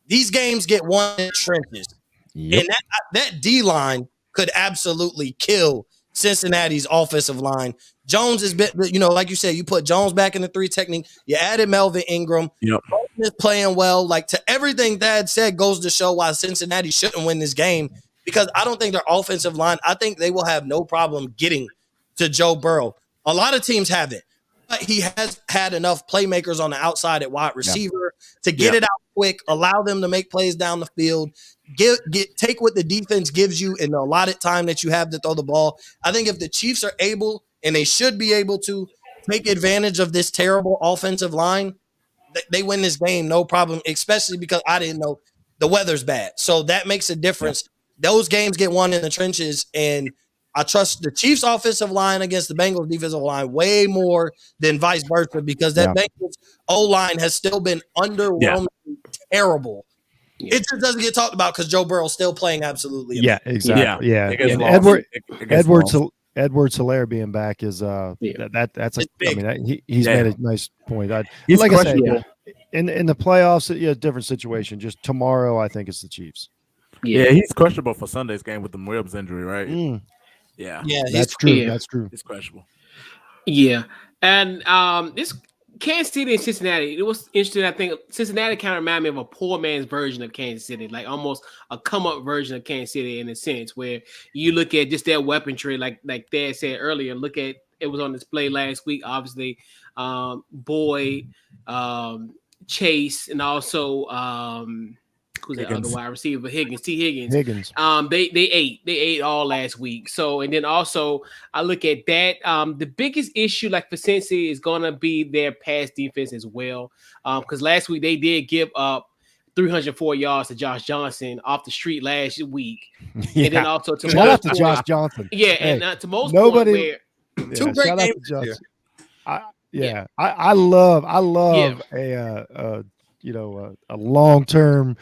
these games get won in trenches. Yep. And that D-line could absolutely kill Cincinnati's offensive line. Jones has been, like you said, you put Jones back in the 3 technique. You added Melvin Ingram. Yep. Is playing well. To everything Dad said goes to show why Cincinnati shouldn't win this game, because I don't think their offensive line, I think they will have no problem getting to Joe Burrow. A lot of teams haven't. But he has had enough playmakers on the outside at wide receiver to get it out quick, allow them to make plays down the field, take what the defense gives you in the allotted time that you have to throw the ball. I think if the Chiefs are able, and they should be able to, take advantage of this terrible offensive line, they win this game, no problem, especially because I didn't know the weather's bad. So that makes a difference. Those games get won in the trenches, and I trust the Chiefs' offensive line against the Bengals' defensive line way more than vice versa, because that Bengals O-line has still been underwhelmingly terrible. Yeah. It just doesn't get talked about because Joe Burrow's still playing absolutely amazing. Yeah, exactly. Yeah. Edwards-Helaire being back is that's a, I mean, he's made a nice point. Like I said, in the playoffs, different situation. Just tomorrow, I think it's the Chiefs. Yeah, he's questionable for Sunday's game with the ribs injury, right? Yeah, that's true. Yeah. That's true. It's questionable. Yeah, and this Kansas City and Cincinnati, it was interesting. I think Cincinnati kind of reminded me of a poor man's version of Kansas City, like almost a come-up version of Kansas City in a sense, where you look at just their weaponry, like Dad said earlier. Look at it was on display last week. Obviously, Boyd, Chase, and also who's that other wide receiver? Higgins, T. Higgins. Higgins. They ate all last week. So and then also I look at that. The biggest issue like for Cincy is gonna be their pass defense as well. Because last week they did give up 304 yards to Josh Johnson off the street last week. Yeah. And then also to shout out to Josh Johnson. Yeah, Hey, and to most nobody. point Two great shout out games to this year. Johnson. I love a a long-term,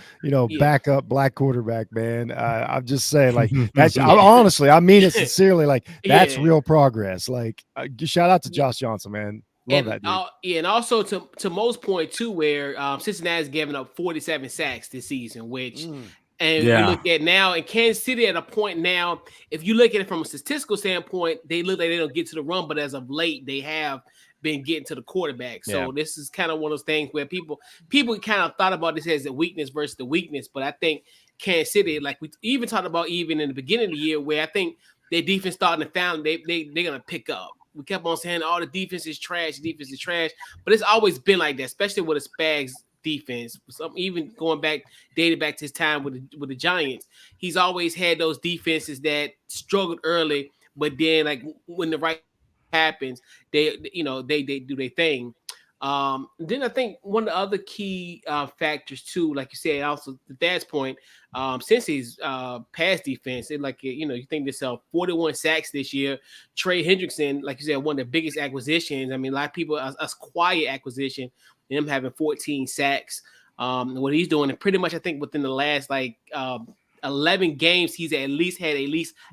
backup black quarterback, man. I'm just saying, like, that's honestly, I mean it sincerely, like, that's real progress. Like, shout out to Josh Johnson, man. Love that dude. And also to most point too, where Cincinnati's given up 47 sacks this season, which and you look at now, and Kansas City at a point now, if you look at it from a statistical standpoint, they look like they don't get to the run, but as of late, they have been getting to the quarterback. So this is kind of one of those things where people kind of thought about this as a weakness versus the weakness. But I think Kansas City, like we even talked about even in the beginning of the year, where I think their defense starting to found they're gonna pick up. We kept on saying all the defense is trash, but it's always been like that, especially with a Spags defense. Even dated back to his time with the Giants, he's always had those defenses that struggled early, but then like when the right happens, they do their thing. Then I think one of the other key factors too, like you said, also to Dad's point, since his pass defense, you think this 41 sacks this year. Trey Hendrickson, like you said, one of the biggest acquisitions. I mean, a lot of people a quiet acquisition, him having 14 sacks. What he's doing, and pretty much I think within the last 11 games, he's at least had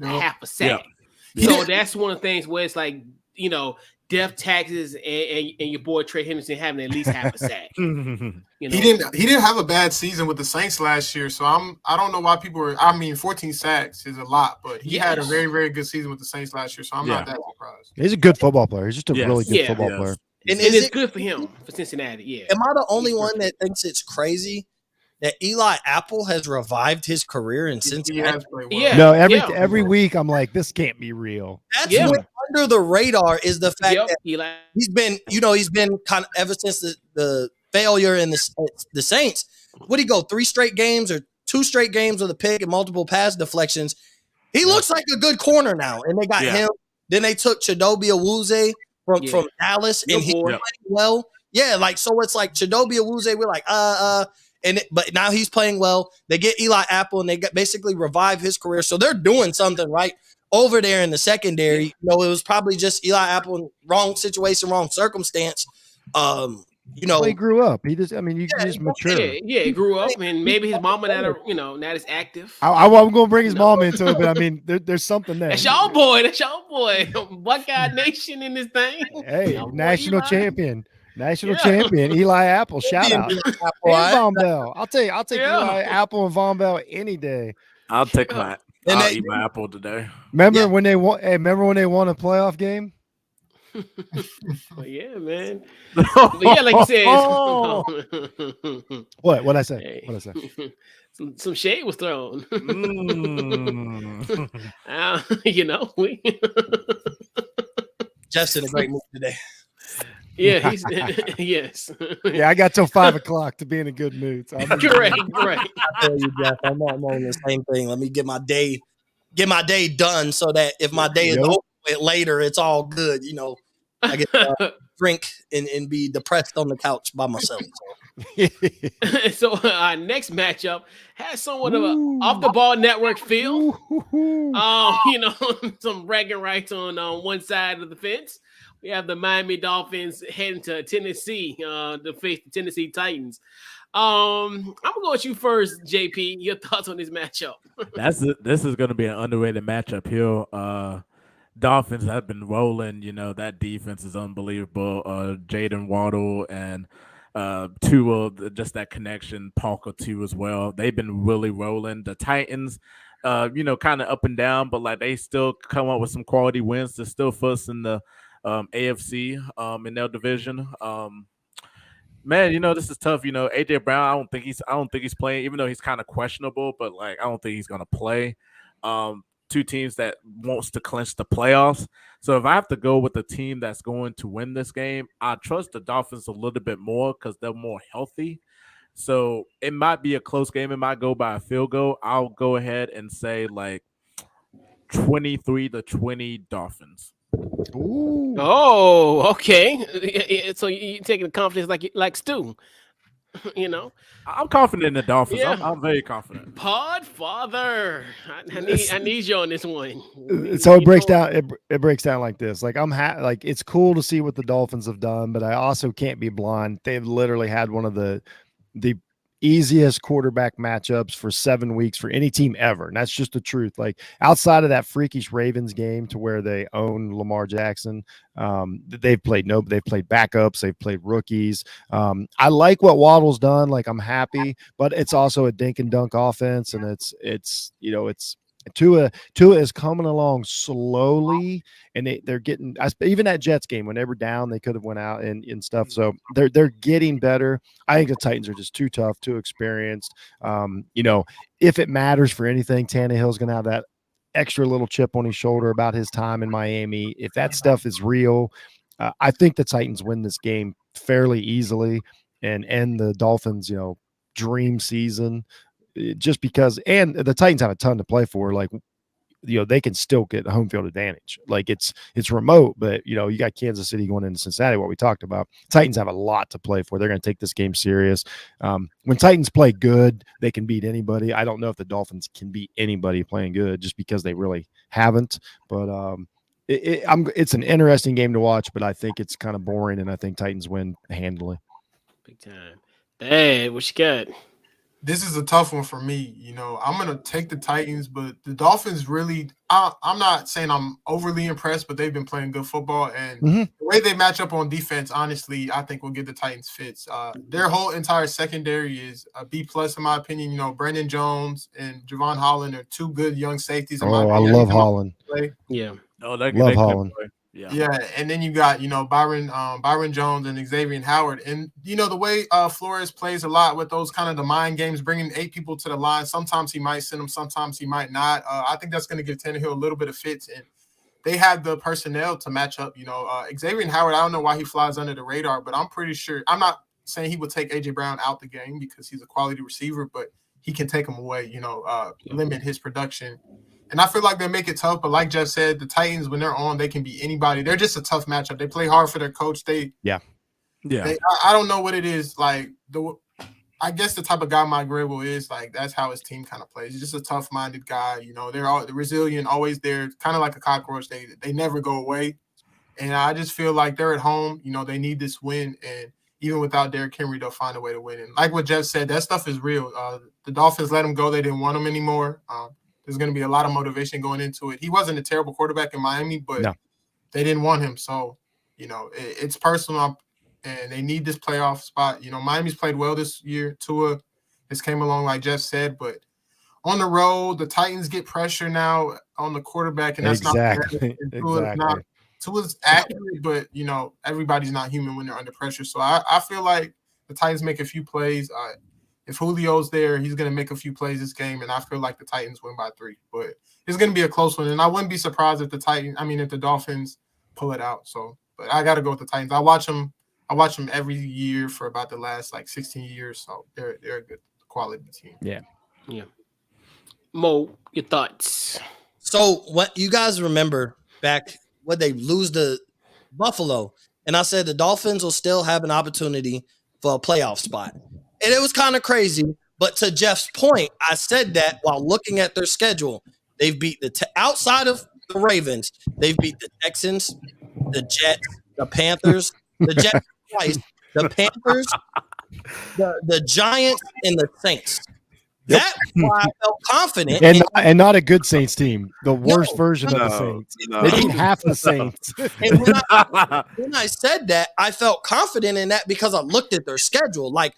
half a sack. Yeah. So that's one of the things where it's like, death taxes and your boy Trey Henderson having at least half a sack. He didn't have a bad season with the Saints last year, so I don't know why people are. I mean, 14 sacks is a lot, but he had a very, very good season with the Saints last year, so I'm not that surprised. He's a good football player. He's just a really good football player. And it's good for him, for Cincinnati. Yeah. Am I the only one that thinks it's crazy that Eli Apple has revived his career in Cincinnati? No, every week I'm like, this can't be real. That's what under the radar is the fact that he's been kind of ever since the failure in the Saints. Would he go 3 straight games or 2 straight games with a pick and multiple pass deflections? He looks like a good corner now, and they got him. Then they took Chidobe Awuzie from Dallas, and he's playing well. Yeah, so it's like Chidobe Awuzie, we're like, but now he's playing well. They get Eli Apple, and they basically revive his career. So they're doing something right over there in the secondary. It was probably just Eli Apple, wrong situation, wrong circumstance. He grew up. He just, you just mature. Yeah, he grew up, and maybe his mama not as active. I'm going to bring his mom into it, but there's something there. That's your boy. Buckeye Nation in this thing. Hey, national champion. Champion, Eli Apple. Shout out. Von Bell. I'll take Eli Apple and Von Bell any day. I'll take my I'll eat my apple today. Remember when they won a playoff game? Yeah, man. Yeah, like you said. What'd I say? What'd I say? Some shade was thrown. Jeff's in a great mood today. Yeah, yes. Yeah, I got till 5 o'clock to be in a good mood. So Great. I tell you, Jeff, I'm on the same thing. Let me get my day done so that if my day is over with later, it's all good. I get to drink and be depressed on the couch by myself. So our next matchup has somewhat of a off the ball network feel. Some bragging rights on one side of the fence. We have the Miami Dolphins heading to Tennessee to face the Tennessee Titans. I'm gonna go with you first, JP. Your thoughts on this matchup? This is gonna be an underrated matchup here. Dolphins have been rolling. That defense is unbelievable. Jaden Waddle and Tua, just that connection. Parker too as well. They've been really rolling. The Titans, kind of up and down, but they still come up with some quality wins. They're still first in the AFC in their division. Man, this is tough. AJ Brown, I don't think he's playing, even though he's kind of questionable, but I don't think he's gonna play. Two teams that wants to clinch the playoffs. So if I have to go with the team that's going to win this game, I trust the Dolphins a little bit more because they're more healthy. So it might be a close game. It might go by a field goal. I'll go ahead and say like 23-20 Dolphins. Ooh. Oh, okay. So you taking the confidence like Stu, you know? I'm confident in the Dolphins. Yeah. I'm very confident. Podfather, I need you on this one. So it breaks down. It breaks down like this. Like like it's cool to see what the Dolphins have done, but I also can't be blind. They've literally had one of the easiest quarterback matchups for 7 weeks for any team ever, and that's just the truth. Like outside of that freakish Ravens game to where they own Lamar Jackson, they've played backups, they've played rookies. I like what Waddle's done. Like I'm happy, but it's also a dink and dunk offense, and it's Tua is coming along slowly, and they're getting even that Jets game when they were down, they could have went out and stuff. So they're getting better. I think the Titans are just too tough, too experienced. If it matters for anything, Tannehill's going to have that extra little chip on his shoulder about his time in Miami. If that stuff is real, I think the Titans win this game fairly easily and end the Dolphins, dream season. Just because, and the Titans have a ton to play for. Like, they can still get home field advantage. Like it's remote, but you got Kansas City going into Cincinnati, what we talked about. Titans have a lot to play for. They're going to take this game serious. When Titans play good, they can beat anybody. I don't know if the Dolphins can beat anybody playing good just because they really haven't. But it's an interesting game to watch, but I think it's kind of boring, and I think Titans win handily. Big time. Hey, what you got? This is a tough one for me. I'm going to take the Titans, but the Dolphins really, I'm not saying I'm overly impressed, but they've been playing good football. And the way they match up on defense, honestly, I think will give the Titans fits. Their whole entire secondary is a B+ in my opinion. Brandon Jones and Javon Holland are two good young safeties. I love Holland. Yeah. Oh, love Holland. Yeah, and then you got Byron Jones and Xavier Howard, and the way Flores plays a lot with those kind of the mind games, bringing 8 people to the line. Sometimes he might send them, sometimes he might not. I think that's going to give Tannehill a little bit of fits, and they have the personnel to match up. Xavier Howard, I don't know why he flies under the radar, but I'm pretty sure. I'm not saying he would take AJ Brown out the game because he's a quality receiver, but he can take him away. Limit his production. And I feel like they make it tough, but like Jeff said, the Titans, when they're on, they can beat anybody. They're just a tough matchup. They play hard for their coach. I don't know what it is. Like I guess the type of guy Mike Grable is, like that's how his team kind of plays. He's just a tough-minded guy. They're all resilient, always there, kind of like a cockroach. They never go away. And I just feel like they're at home. They need this win, and even without Derrick Henry, they'll find a way to win. And like what Jeff said, that stuff is real. The Dolphins let him go. They didn't want him anymore. There's going to be a lot of motivation going into it. He wasn't a terrible quarterback in Miami, but they didn't want him. So, it's personal, and they need this playoff spot. Miami's played well this year. Tua has came along, like Jeff said, but on the road, the Titans get pressure now on the quarterback, and that's not bad. Tua's accurate, but, everybody's not human when they're under pressure. So I feel like the Titans make a few plays. If Julio's there, he's going to make a few plays this game, and I feel like the Titans win by 3. But it's going to be a close one, and I wouldn't be surprised if if the Dolphins pull it out. So, but I got to go with the Titans. I watch them every year for about the last 16 years. So they're a good quality team. Yeah. Mo, your thoughts? So what you guys remember back when they lose to Buffalo, and I said the Dolphins will still have an opportunity for a playoff spot. And it was kind of crazy, but to Jeff's point, I said that while looking at their schedule. They've beat outside of the Ravens, they've beat the Texans, the Jets, the Panthers, the Jets twice, the Panthers, the Giants, and the Saints. Yep. That's why I felt confident. And not a good Saints team. The worst version of the Saints. They beat half the Saints. And when I said that, I felt confident in that because I looked at their schedule. Like,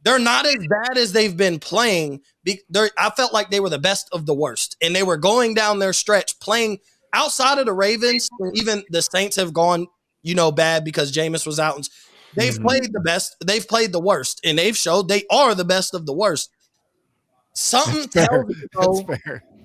they're not as bad as they've been playing. I felt like they were the best of the worst. And they were going down their stretch playing outside of the Ravens. Even the Saints have gone, bad because Jameis was out. They've played the best. They've played the worst. And they've showed they are the best of the worst. Something tells me, though,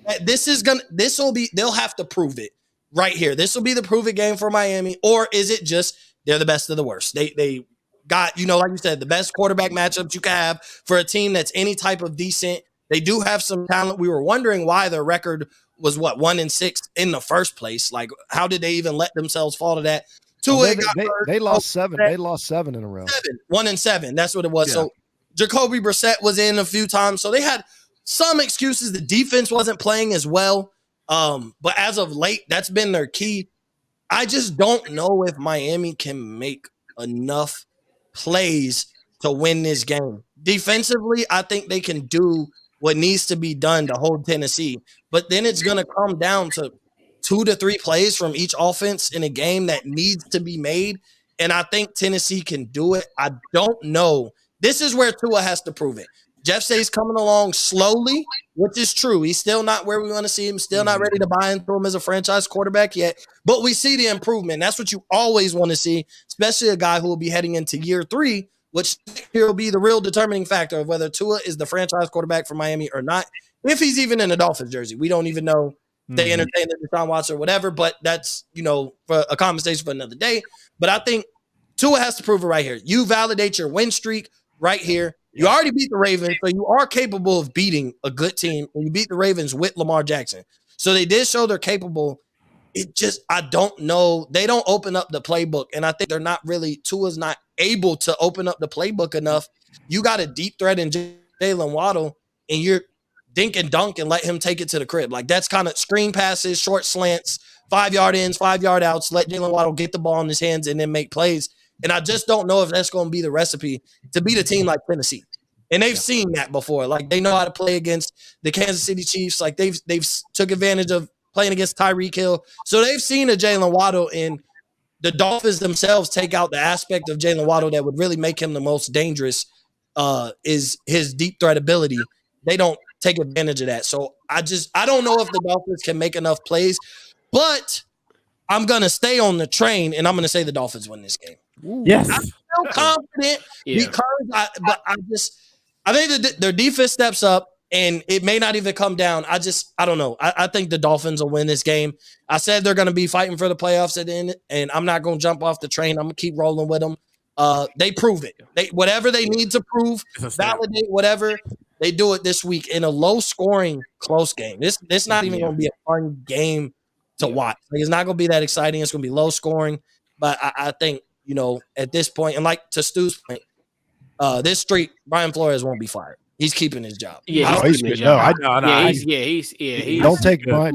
that they'll have to prove it right here. This will be the prove it game for Miami. Or is it just they're the best of the worst? They got, like you said, the best quarterback matchups you can have for a team that's any type of decent. They do have some talent. We were wondering why their record was 1-6 in the first place. Like, how did they even let themselves fall to that? They lost 7. They lost 7 in a row. 1-7. That's what it was. Yeah. So Jacoby Brissett was in a few times. So they had some excuses. The defense wasn't playing as well. But as of late, that's been their key. I just don't know if Miami can make enough plays to win this game. Defensively, I think they can do what needs to be done to hold Tennessee. But then it's going to come down to 2 to 3 plays from each offense in a game that needs to be made. And I think Tennessee can do it. I don't know. This is where Tua has to prove it. Jeff says coming along slowly, which is true. He's still not where we want to see him, still not ready to buy into him as a franchise quarterback yet. But we see the improvement. That's what you always want to see, especially a guy who will be heading into year 3, which will be the real determining factor of whether Tua is the franchise quarterback for Miami or not. If he's even in a Dolphins jersey, we don't even know. They entertain the Deshaun Watson or whatever, but that's, for a conversation for another day. But I think Tua has to prove it right here. You validate your win streak right here. You already beat the Ravens, so you are capable of beating a good team, and you beat the Ravens with Lamar Jackson. So they did show they're capable. It just, I don't know. They don't open up the playbook, and I think they're not really, Tua's not able to open up the playbook enough. You got a deep threat in Jalen Waddle, and you're dink and dunk and let him take it to the crib. Like, that's kind of screen passes, short slants, 5-yard ins, 5-yard outs, let Jalen Waddle get the ball in his hands and then make plays. And I just don't know if that's going to be the recipe to beat a team like Tennessee. And they've seen that before. Like, they know how to play against the Kansas City Chiefs. Like, they've took advantage of playing against Tyreek Hill. So they've seen a Jalen Waddle, and the Dolphins themselves take out the aspect of Jalen Waddle that would really make him the most dangerous is his deep threat ability. They don't take advantage of that. So I don't know if the Dolphins can make enough plays, but I'm going to stay on the train, and I'm going to say the Dolphins win this game. Yes. I'm still confident because I think that their defense steps up, and it may not even come down. I don't know. I think the Dolphins will win this game. I said they're going to be fighting for the playoffs at the end, and I'm not going to jump off the train. I'm going to keep rolling with them. They prove it. Whatever they need to prove, validate whatever, they do it this week in a low-scoring, close game. This not even going to be a fun game to watch. Like, it's not going to be that exciting. It's going to be low-scoring. But I think, at this point, and like to Stu's point, this streak, Brian Flores won't be fired. He's keeping his job. Yeah, he's good.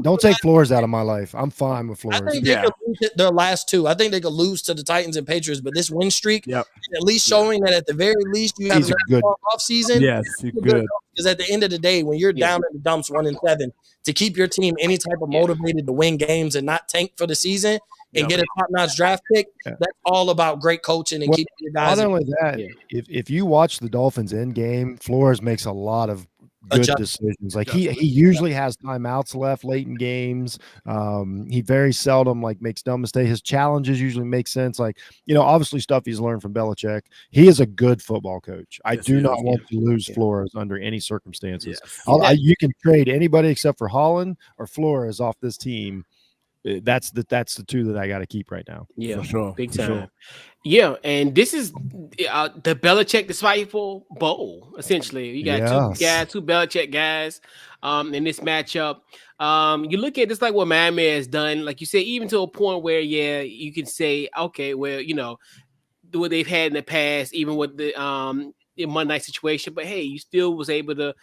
Don't take Flores out of my life. I'm fine with Flores. I think they could lose their last 2. I think they could lose to the Titans and Patriots, but this win streak, at least showing that at the very least you have a good off season. Yes, good. Because at the end of the day, when you're down in the dumps 1-7, to keep your team any type of motivated to win games and not tank for the season and get a top-notch draft pick, that's all about great coaching and keeping your guys. Not only that, if you watch the Dolphins end game, Flores makes a lot of good decisions. Like he usually has timeouts left late in games. He very seldom makes dumb mistakes. His challenges usually make sense. Obviously stuff he's learned from Belichick. He is a good football coach. I do not want to lose Flores under any circumstances. You can trade anybody except for Holland or Flores off this team. That's the 2 that I got to keep right now. Yeah, for sure. Big time. Sure. Yeah, and this is the Belichick Disciple Bowl, essentially. You got two Belichick guys in this matchup. You look at this like what Miami has done, like you say, even to a point where, you can say, okay, well, what they've had in the past, even with the Monday night situation, but hey, you still was able to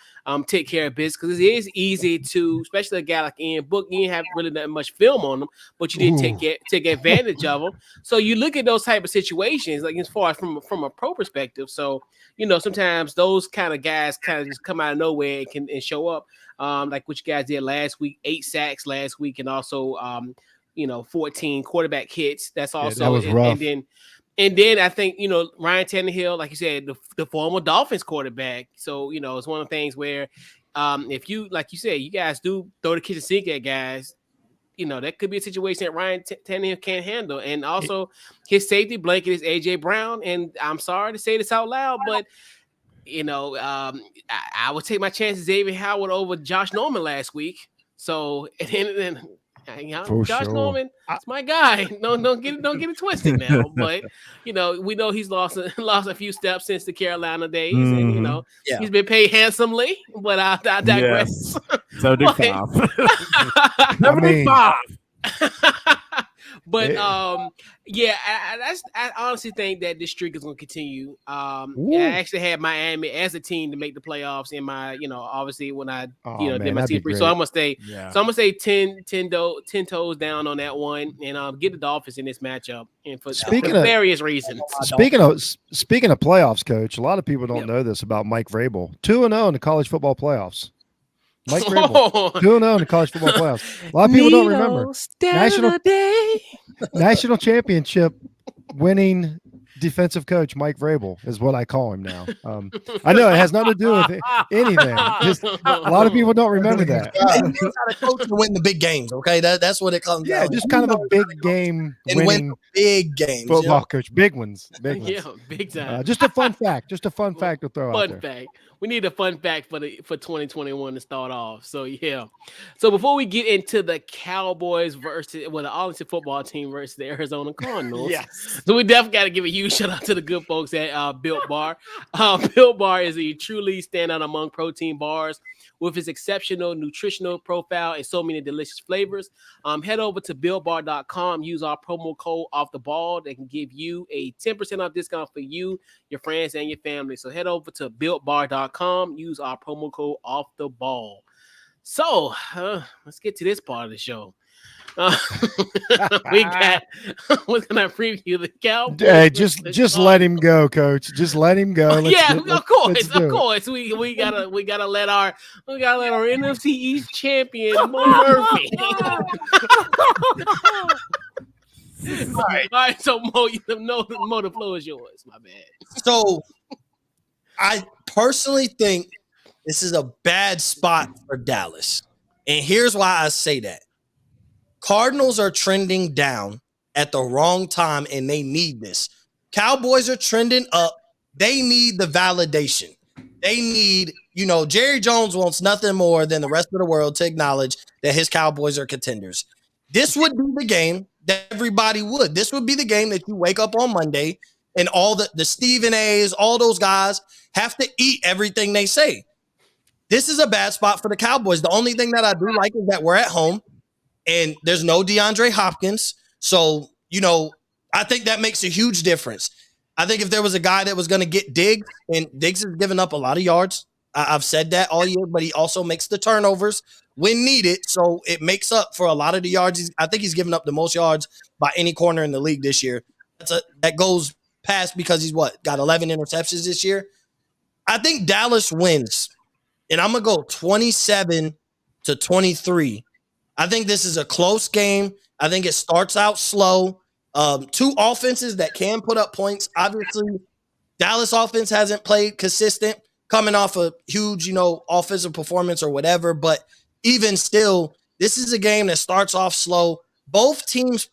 take care of business because it is easy to, especially a guy like Ian Book, you didn't have really that much film on them, but you did take advantage of them. So you look at those type of situations, like as far as from a pro perspective. So sometimes those kind of guys kind of just come out of nowhere and show up, like what you guys did last week, 8 sacks last week, and also 14 quarterback hits. That's also that was rough. And then I think, Ryan Tannehill, like you said, the former Dolphins quarterback. So, it's one of the things where if you, like you said, you guys do throw the kitchen sink at guys, that could be a situation that Ryan Tannehill can't handle. And also his safety blanket is A.J. Brown. And I'm sorry to say this out loud, but, I would take my chances Xavier Howard over Josh Norman last week. So, and For Josh sure. Norman, it's my guy. Don't get it twisted now. But we know he's lost a few steps since the Carolina days, and he's been paid handsomely. But I digress. Yes. 75. I mean, 75. But I honestly think that this streak is going to continue. I actually had Miami as a team to make the playoffs in my, obviously when I did my team. So I'm gonna stay. Yeah. So I'm gonna say 10 toes down on that one, and get the Dolphins in this matchup, and for various reasons. Speaking of playoffs, Coach, a lot of people don't know this about Mike Vrabel. 2-0 in the college football playoffs. Mike Vrabel, 2-0 in the college football playoffs. A lot of people don't remember. National championship winning defensive coach Mike Vrabel is what I call him now. I know it has nothing to do with anything. Just a lot of people don't remember that. He's not a coach to win the big games. Okay, that's what it comes down. Yeah, just kind of a big game and win big games. Football coach, big ones. Yeah, big time. Just a fun fact. Just a fun fact to throw out there. Fun fact. We need a fun fact for 2021 to start off. So yeah. So before we get into the Cowboys versus the Arlington football team versus the Arizona Cardinals, so we definitely got to give a huge shout out to the good folks at Built Bar. Built Bar is a truly standout among protein bars with its exceptional nutritional profile and so many delicious flavors. Head over to BuiltBar.com. Use our promo code Off the Ball. They can give you a 10% off discount for you, your friends, and your family. So head over to BuiltBar.com. Use our promo code Off the Ball. So let's get to this part of the show. We're gonna preview the Cowboys. Hey, just let him go, Coach. Just let him go. Of course. We gotta let our NFC East champion Mo Murphy. All right. So Mo, the floor is yours. My bad. So I personally think this is a bad spot for Dallas, and here's why I say that. Cardinals are trending down at the wrong time, and they need this. Cowboys are trending up. They need the validation. They need, Jerry Jones wants nothing more than the rest of the world to acknowledge that his Cowboys are contenders. This would be the game that everybody would. This would be the game that you wake up on Monday and all the Stephen A's, all those guys have to eat everything they say. This is a bad spot for the Cowboys. The only thing that I do like is that we're at home. And there's no DeAndre Hopkins. So, I think that makes a huge difference. I think if there was a guy that was going to get Diggs, and Diggs has given up a lot of yards. I've said that all year, but he also makes the turnovers when needed. So it makes up for a lot of the yards. I think he's given up the most yards by any corner in the league this year. That goes past because he's got 11 interceptions this year. I think Dallas wins, and I'm going to go 27-23. I think this is a close game. I think it starts out slow. Two offenses that can put up points. Obviously, Dallas offense hasn't played consistent, coming off a huge, offensive performance or whatever. But even still, this is a game that starts off slow. Both teams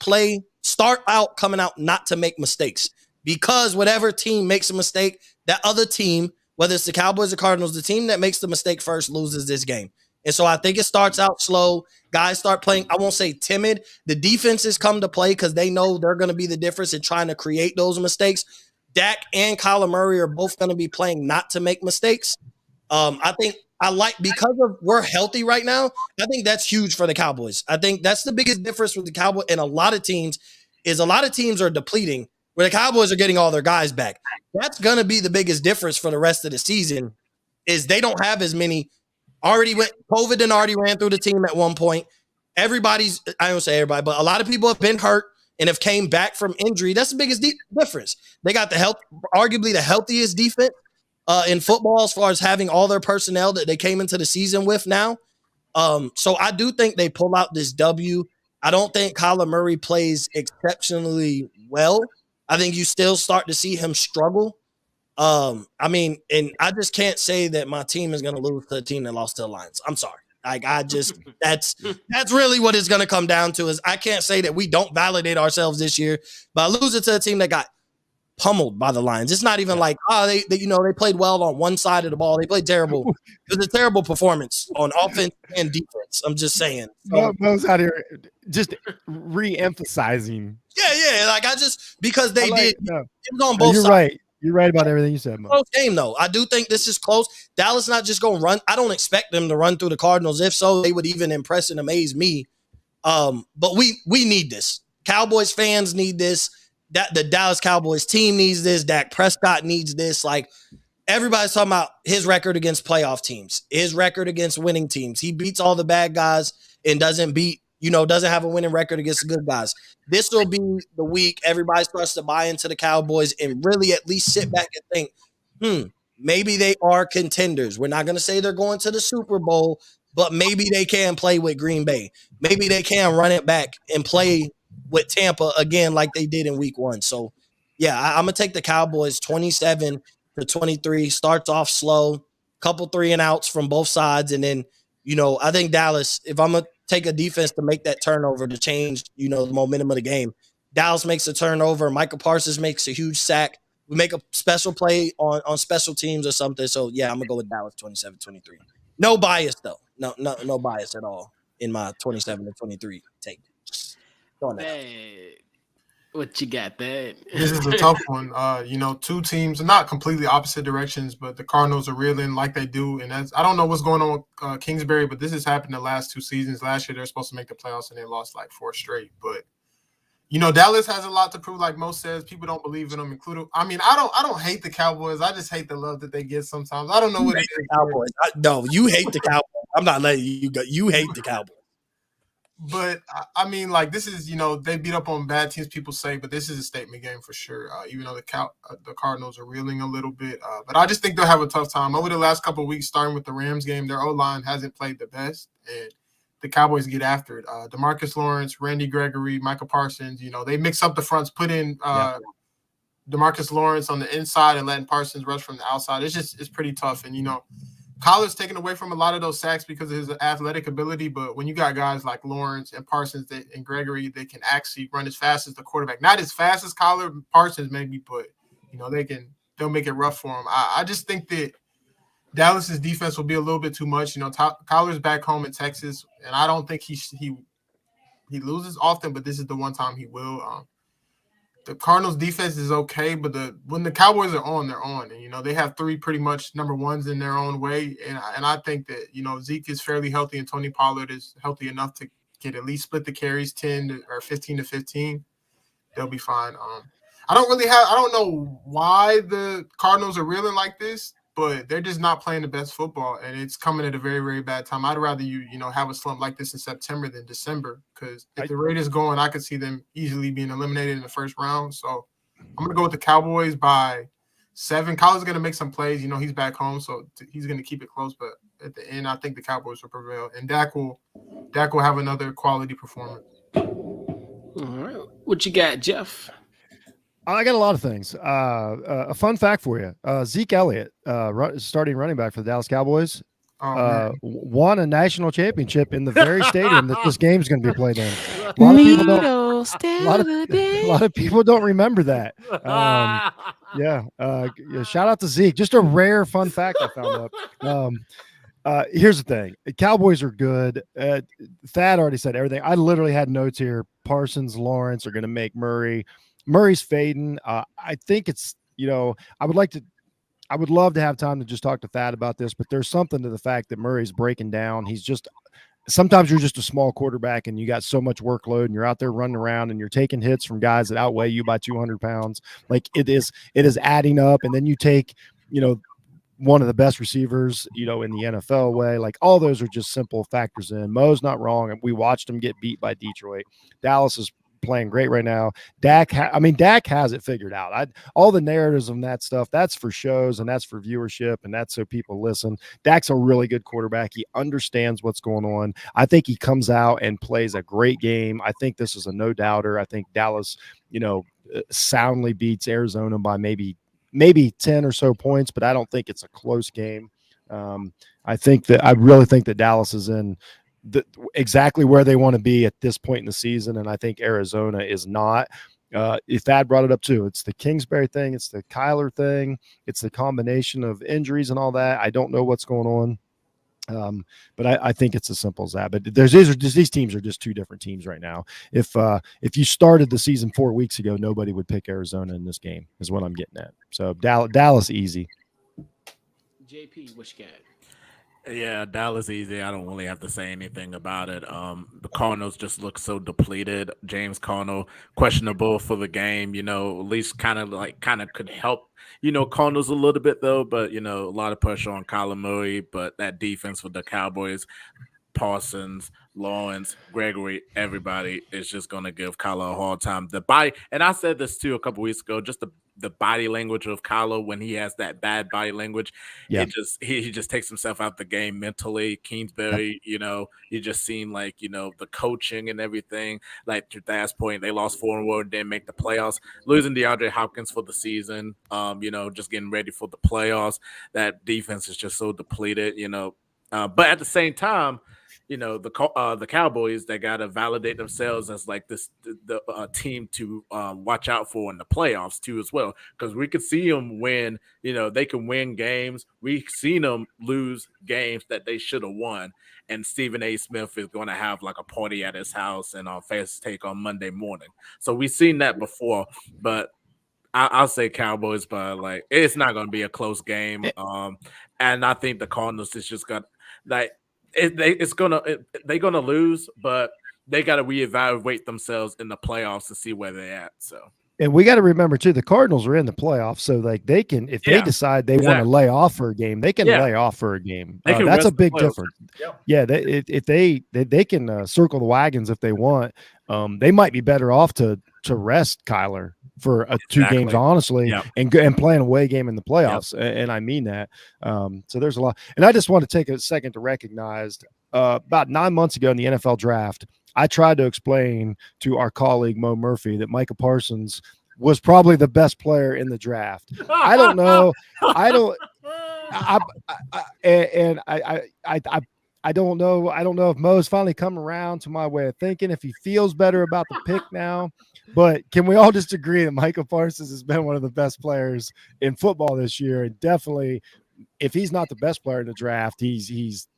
start out coming out not to make mistakes, because whatever team makes a mistake, that other team, whether it's the Cowboys or Cardinals, the team that makes the mistake first loses this game. And so I think it starts out slow. Guys start playing, I won't say timid. The defenses come to play because they know they're going to be the difference in trying to create those mistakes. Dak and Kyler Murray are both going to be playing not to make mistakes. I think because of we're healthy right now, I think that's huge for the Cowboys. I think that's the biggest difference with the Cowboys and a lot of teams are depleting where the Cowboys are getting all their guys back. That's going to be the biggest difference for the rest of the season is they don't have as many. COVID and already ran through the team at one point. I don't say everybody, but a lot of people have been hurt and have came back from injury. That's the biggest difference. They got arguably the healthiest defense in football as far as having all their personnel that they came into the season with now. So I do think they pull out this W. I don't think Kyler Murray plays exceptionally well. I think you still start to see him struggle. And I just can't say that my team is going to lose to a team that lost to the Lions. I'm sorry. That's really what it's going to come down to is I can't say that we don't validate ourselves this year by losing to a team that got pummeled by the Lions. It's not even like, they played well on one side of the ball. They played terrible. It was a terrible performance on offense and defense. I'm just saying. So, Mo's out here just re-emphasizing. Yeah. Like because they did. No, it was on both you're sides. Right. You're right about everything you said, Mo. Close game, though. I do think this is close. Dallas not just going to run. I don't expect them to run through the Cardinals. If so, they would even impress and amaze me. But we need this. Cowboys fans need this. The Dallas Cowboys team needs this. Dak Prescott needs this. Like, everybody's talking about his record against playoff teams, his record against winning teams. He beats all the bad guys and doesn't have a winning record against the good guys. This will be the week everybody starts to buy into the Cowboys and really at least sit back and think, maybe they are contenders. We're not going to say they're going to the Super Bowl, but maybe they can play with Green Bay. Maybe they can run it back and play with Tampa again like they did in week 1. So, yeah, I'm going to take the Cowboys 27-23. Starts off slow, couple 3-and-outs from both sides. And then, I think Dallas, if I'm going to take a defense to make that turnover to change, the momentum of the game, Dallas makes a turnover. Michael Parsons makes a huge sack. We make a special play on special teams or something. So, yeah, I'm going to go with Dallas 27-23. No bias, though. No bias at all in my 27-23 take. Hey, what you got there? This is a tough one. Two teams, not completely opposite directions, but the Cardinals are reeling like they do. And I don't know what's going on with Kingsbury, but this has happened the last 2 seasons. Last year, they're supposed to make the playoffs, and they lost like 4 straight. But, Dallas has a lot to prove, like Mo says. People don't believe in them, including – I mean, I don't hate the Cowboys. I just hate the love that they get sometimes. I don't know what it is. Cowboys. No, you hate the Cowboys. I'm not letting you go. You hate the Cowboys. But, I mean, like, this is, they beat up on bad teams, people say, but this is a statement game for sure, even though the Cardinals are reeling a little bit. But I just think they'll have a tough time. Over the last couple of weeks, starting with the Rams game, their O-line hasn't played the best, and the Cowboys get after it. DeMarcus Lawrence, Randy Gregory, Michael Parsons, they mix up the fronts, put in DeMarcus Lawrence on the inside and letting Parsons rush from the outside. It's pretty tough. And, Collar's taken away from a lot of those sacks because of his athletic ability, but when you got guys like Lawrence and Parsons and Gregory, they can actually run as fast as the quarterback. Not as fast as Collar, Parsons maybe, but they'll make it rough for him. I just think that Dallas's defense will be a little bit too much. Collar's back home in Texas, and I don't think he loses often, but this is the one time he will. The Cardinals defense is okay, but when the Cowboys are on, they're on. And, they have 3 pretty much number ones in their own way. And I think that, Zeke is fairly healthy and Tony Pollard is healthy enough to get at least split the carries 10 or 15 to 15. They'll be fine. I don't know why the Cardinals are reeling like this, but they're just not playing the best football, and it's coming at a very, very bad time. I'd rather you have a slump like this in September than December, because if the rate is going, I could see them easily being eliminated in the first round. So I'm going to go with the Cowboys by 7. Collar's going to make some plays. He's back home, so he's going to keep it close. But at the end, I think the Cowboys will prevail, and Dak will have another quality performance. All right. What you got, Jeff? I got a lot of things. A fun fact for you. Zeke Elliott, starting running back for the Dallas Cowboys, won a national championship in the very stadium that this game's going to be played in. A lot of people don't remember that. Shout out to Zeke. Just a rare fun fact I found up. Here's the thing. The Cowboys are good. Thad already said everything. I literally had notes here. Parsons, Lawrence are going to make Murray. Murray's fading. I think it's, I would love to have time to just talk to Thad about this, but there's something to the fact that Murray's breaking down. Sometimes you're just a small quarterback and you got so much workload and you're out there running around and you're taking hits from guys that outweigh you by 200 pounds. Like it is adding up. And then you take, one of the best receivers, in the NFL way. Like all those are just simple factors in. Mo's not wrong. We watched him get beat by Detroit. Dallas is playing great right now. Dak has it figured out. All the narratives and that stuff, that's for shows and that's for viewership and that's so people listen. Dak's a really good quarterback. He understands what's going on. I think he comes out and plays a great game. I think this is a no doubter. I think Dallas, soundly beats Arizona by maybe 10 or so points, but I don't think it's a close game. I really think that Dallas is in exactly where they want to be at this point in the season, and I think Arizona is not. If Thad brought it up too, it's the Kingsbury thing, it's the Kyler thing, it's the combination of injuries and all that. I don't know what's going on. But I think it's as simple as that. But these teams are just two different teams right now. If you started the season 4 weeks ago, nobody would pick Arizona in this game, is what I'm getting at. So Dallas easy. JP, what you got? Yeah, Dallas easy. I don't really have to say anything about it. The Cardinals just look so depleted. James Conner questionable for the game. At least kind of could help. Cardinals a little bit though, but a lot of pressure on Kyler Murray. But that defense for the Cowboys, Parsons, Lawrence, Gregory, everybody is just going to give Kyler a hard time. The body, and I said this too a couple weeks ago, just the body language of Kyler when he has that bad body language, he just takes himself out the game mentally. Kingsbury, you just seen the coaching and everything. Like to Thad's point, they lost 4 in a row and didn't make the playoffs. Losing DeAndre Hopkins for the season, just getting ready for the playoffs. That defense is just so depleted, but at the same time, the Cowboys, they got to validate themselves as like the team to watch out for in the playoffs too as well, because we could see them win. They can win games. We've seen them lose games that they should have won, and Stephen A. Smith is going to have like a party at his house and on Fast Take on Monday morning. So we've seen that before, but I'll say Cowboys, but like it's not going to be a close game. And I think the Cardinals is just got like. They're gonna lose, but they got to reevaluate themselves in the playoffs to see where they're at. So, and we got to remember too, the Cardinals are in the playoffs, so like they can, if they decide they want to lay off for a game, they can lay off for a game. That's a big difference. Yep. Yeah, if they can circle the wagons if they want. They might be better off to rest Kyler for 2 games, honestly, and play an away game in the playoffs. And I mean that. So there's a lot. And I just want to take a second to recognize about 9 months ago in the NFL draft, I tried to explain to our colleague Mo Murphy that Micah Parsons was probably the best player in the draft. I don't know. I don't know. I don't know if Mo's finally come around to my way of thinking, if he feels better about the pick now. But can we all just agree that Micah Parsons has been one of the best players in football this year? And definitely, if he's not the best player in the draft, he's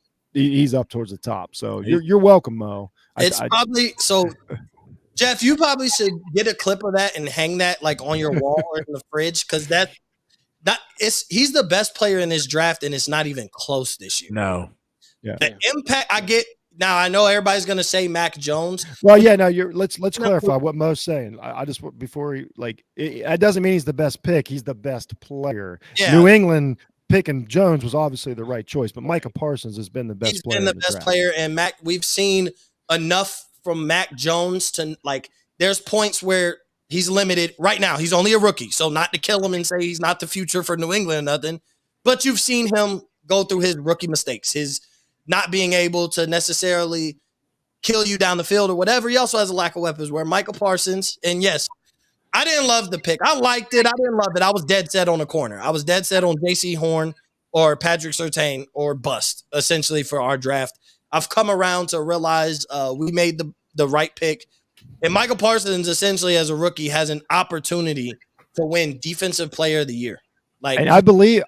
up towards the top. So you're welcome, Mo. Probably so. Jeff, you probably should get a clip of that and hang that like on your wall or in the fridge, because he's the best player in this draft, and it's not even close this year. No. Yeah. The impact I get now, I know everybody's going to say Mac Jones. Well, yeah, no, let's clarify what Mo's saying. I just, before he, it doesn't mean he's the best pick. He's the best player. Yeah. New England picking Jones was obviously the right choice, but Micah Parsons has been the best player. He's been the best player, and Mac, we've seen enough from Mac Jones to there's points where he's limited right now. He's only a rookie, so not to kill him and say he's not the future for New England or nothing, but you've seen him go through his rookie mistakes, his not being able to necessarily kill you down the field or whatever. He also has a lack of weapons, where Micah Parsons, and yes, I didn't love the pick. I liked it. I didn't love it. I was dead set on a corner. I was dead set on J.C. Horn or Patrick Surtain or bust, essentially, for our draft. I've come around to realize we made the right pick. And Micah Parsons, essentially, as a rookie, has an opportunity to win Defensive Player of the Year. And I believe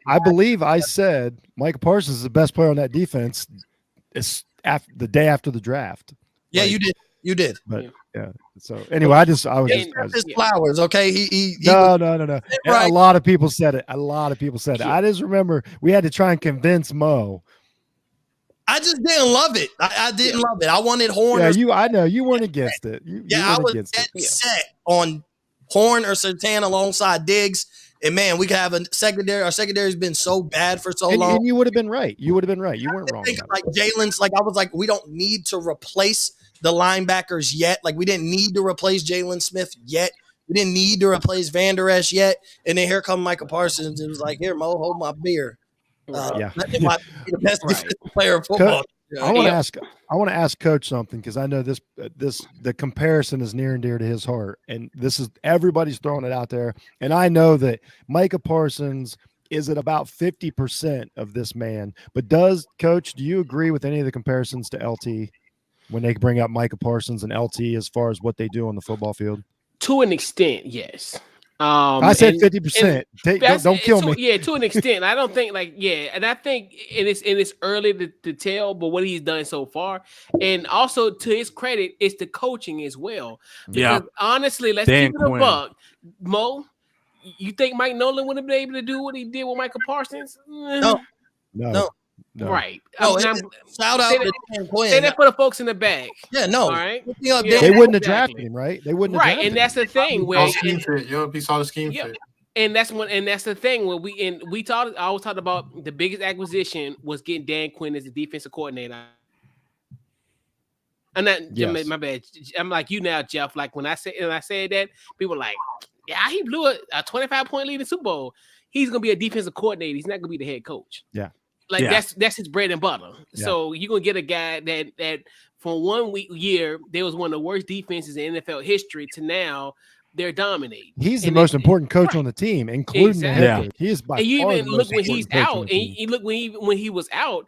I said Micah Parsons is the best player on that defense. It's the day after the draft. Yeah, you did. But yeah. So anyway, I was his flowers. Okay, he no. Right. A lot of people said it. I just remember we had to try and convince Mo. I just didn't love it. I didn't love it. I wanted Horn. Yeah, I know you weren't against it. I was dead set on Horn or Surtain alongside Diggs. And man, we could have a secondary. Our secondary's been so bad for so long. And you would have been right. You weren't wrong. Jalen's I was like, we don't need to replace the linebackers yet. Like, we didn't need to replace Jalen Smith yet. We didn't need to replace Van Der Esch yet. And then here come Micah Parsons. It was like, here, Mo, hold my beer. The best defensive player of football. I want to ask Coach something, because I know the comparison is near and dear to his heart, and everybody's throwing it out there, and I know that Micah Parsons is at about 50% of this man. But Coach, do you agree with any of the comparisons to LT when they bring up Micah Parsons and LT as far as what they do on the football field? To an extent, yes. I said 50%. Don't kill me. Yeah, to an extent. I don't think and I think it's early to tell, but what he's done so far, and also to his credit, it's the coaching as well. Because honestly, let's keep it a buck. Mo, you think Mike Nolan would have been able to do what he did with Michael Parsons? No. Right. Shout out to Dan Quinn. Say that for the folks in the back. Yeah, no. All right. They wouldn't have drafted him, right? They wouldn't have drafted him. And that's the thing where he saw the scheme fit. And that's the thing when I always talked about the biggest acquisition was getting Dan Quinn as the defensive coordinator. And that my bad. I'm like you now, Jeff. Like when I said that, people were like, yeah, he blew a 25-point lead in the Super Bowl. He's gonna be a defensive coordinator. He's not gonna be the head coach. Yeah. Like that's his bread and butter. Yeah. So you're gonna get a guy that from 1 year there was one of the worst defenses in NFL history to now they're dominating. He's the most important coach on the team, including the head coach. He is by and you far even the look most when he's important coach out, on the and team. you look when he was out,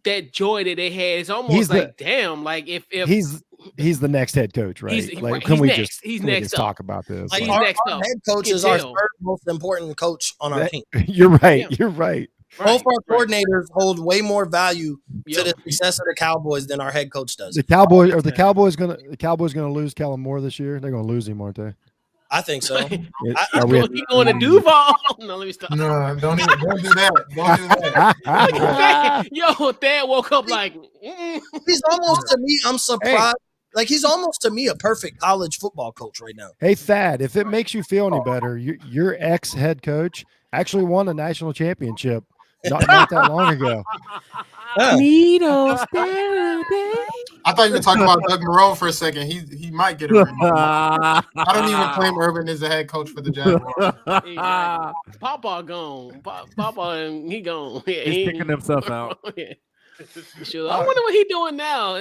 that joy that they had is almost damn, like if he's the next head coach, right? He's next talk about this? Like he's our next up. head coach is our third most important coach on our team. You're right. Yeah. You're right. Both our coordinators hold way more value to the success of the Cowboys than our head coach does. The Cowboys gonna lose Kellen Moore this year? They're gonna lose him, aren't they? I think so. He going to Duval? No, let me stop. No, don't do that. Don't do that. Yo, Thad woke up like he's almost to me. I'm surprised. Like he's almost to me a perfect college football coach right now. Hey Thad, if it makes you feel any better, your ex head coach actually won a national championship not that long ago. Needles. I thought you were talking about Doug Moreau for a second. He might get a ring. I don't even claim Urban as the head coach for the Jaguars. Papa gone. Papa, he gone. Yeah, he's picking himself out. Sure. I wonder what he's doing now.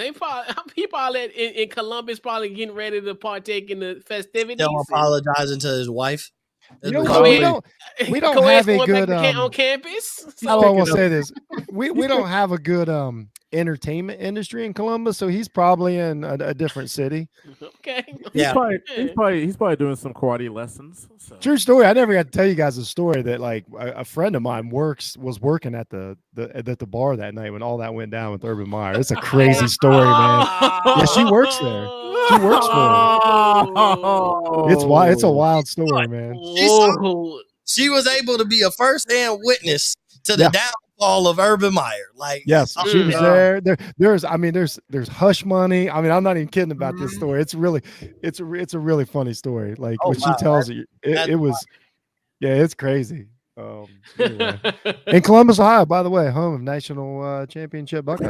He probably in Columbus, probably getting ready to partake in the festivities. Still apologizing to his wife. We don't have a good on campus. So I want to say this: we don't have a good entertainment industry in Columbus, so he's probably in a different city. Okay, he's probably doing some karate lessons. So. True story. I never got to tell you guys a story that like a friend of mine was working at the bar that night when all that went down with Urban Meyer. It's a crazy story, man. Yeah, she works there. She works for him. It's a wild story, man. She was able to be a first-hand witness to the downfall of Urban Meyer. Like, yes, she was there. There's hush money. I mean, I'm not even kidding about this story. It's a really funny story. Like when she tells it was, it's crazy. Anyway. In Columbus, Ohio, by the way, home of national championship Buckeyes.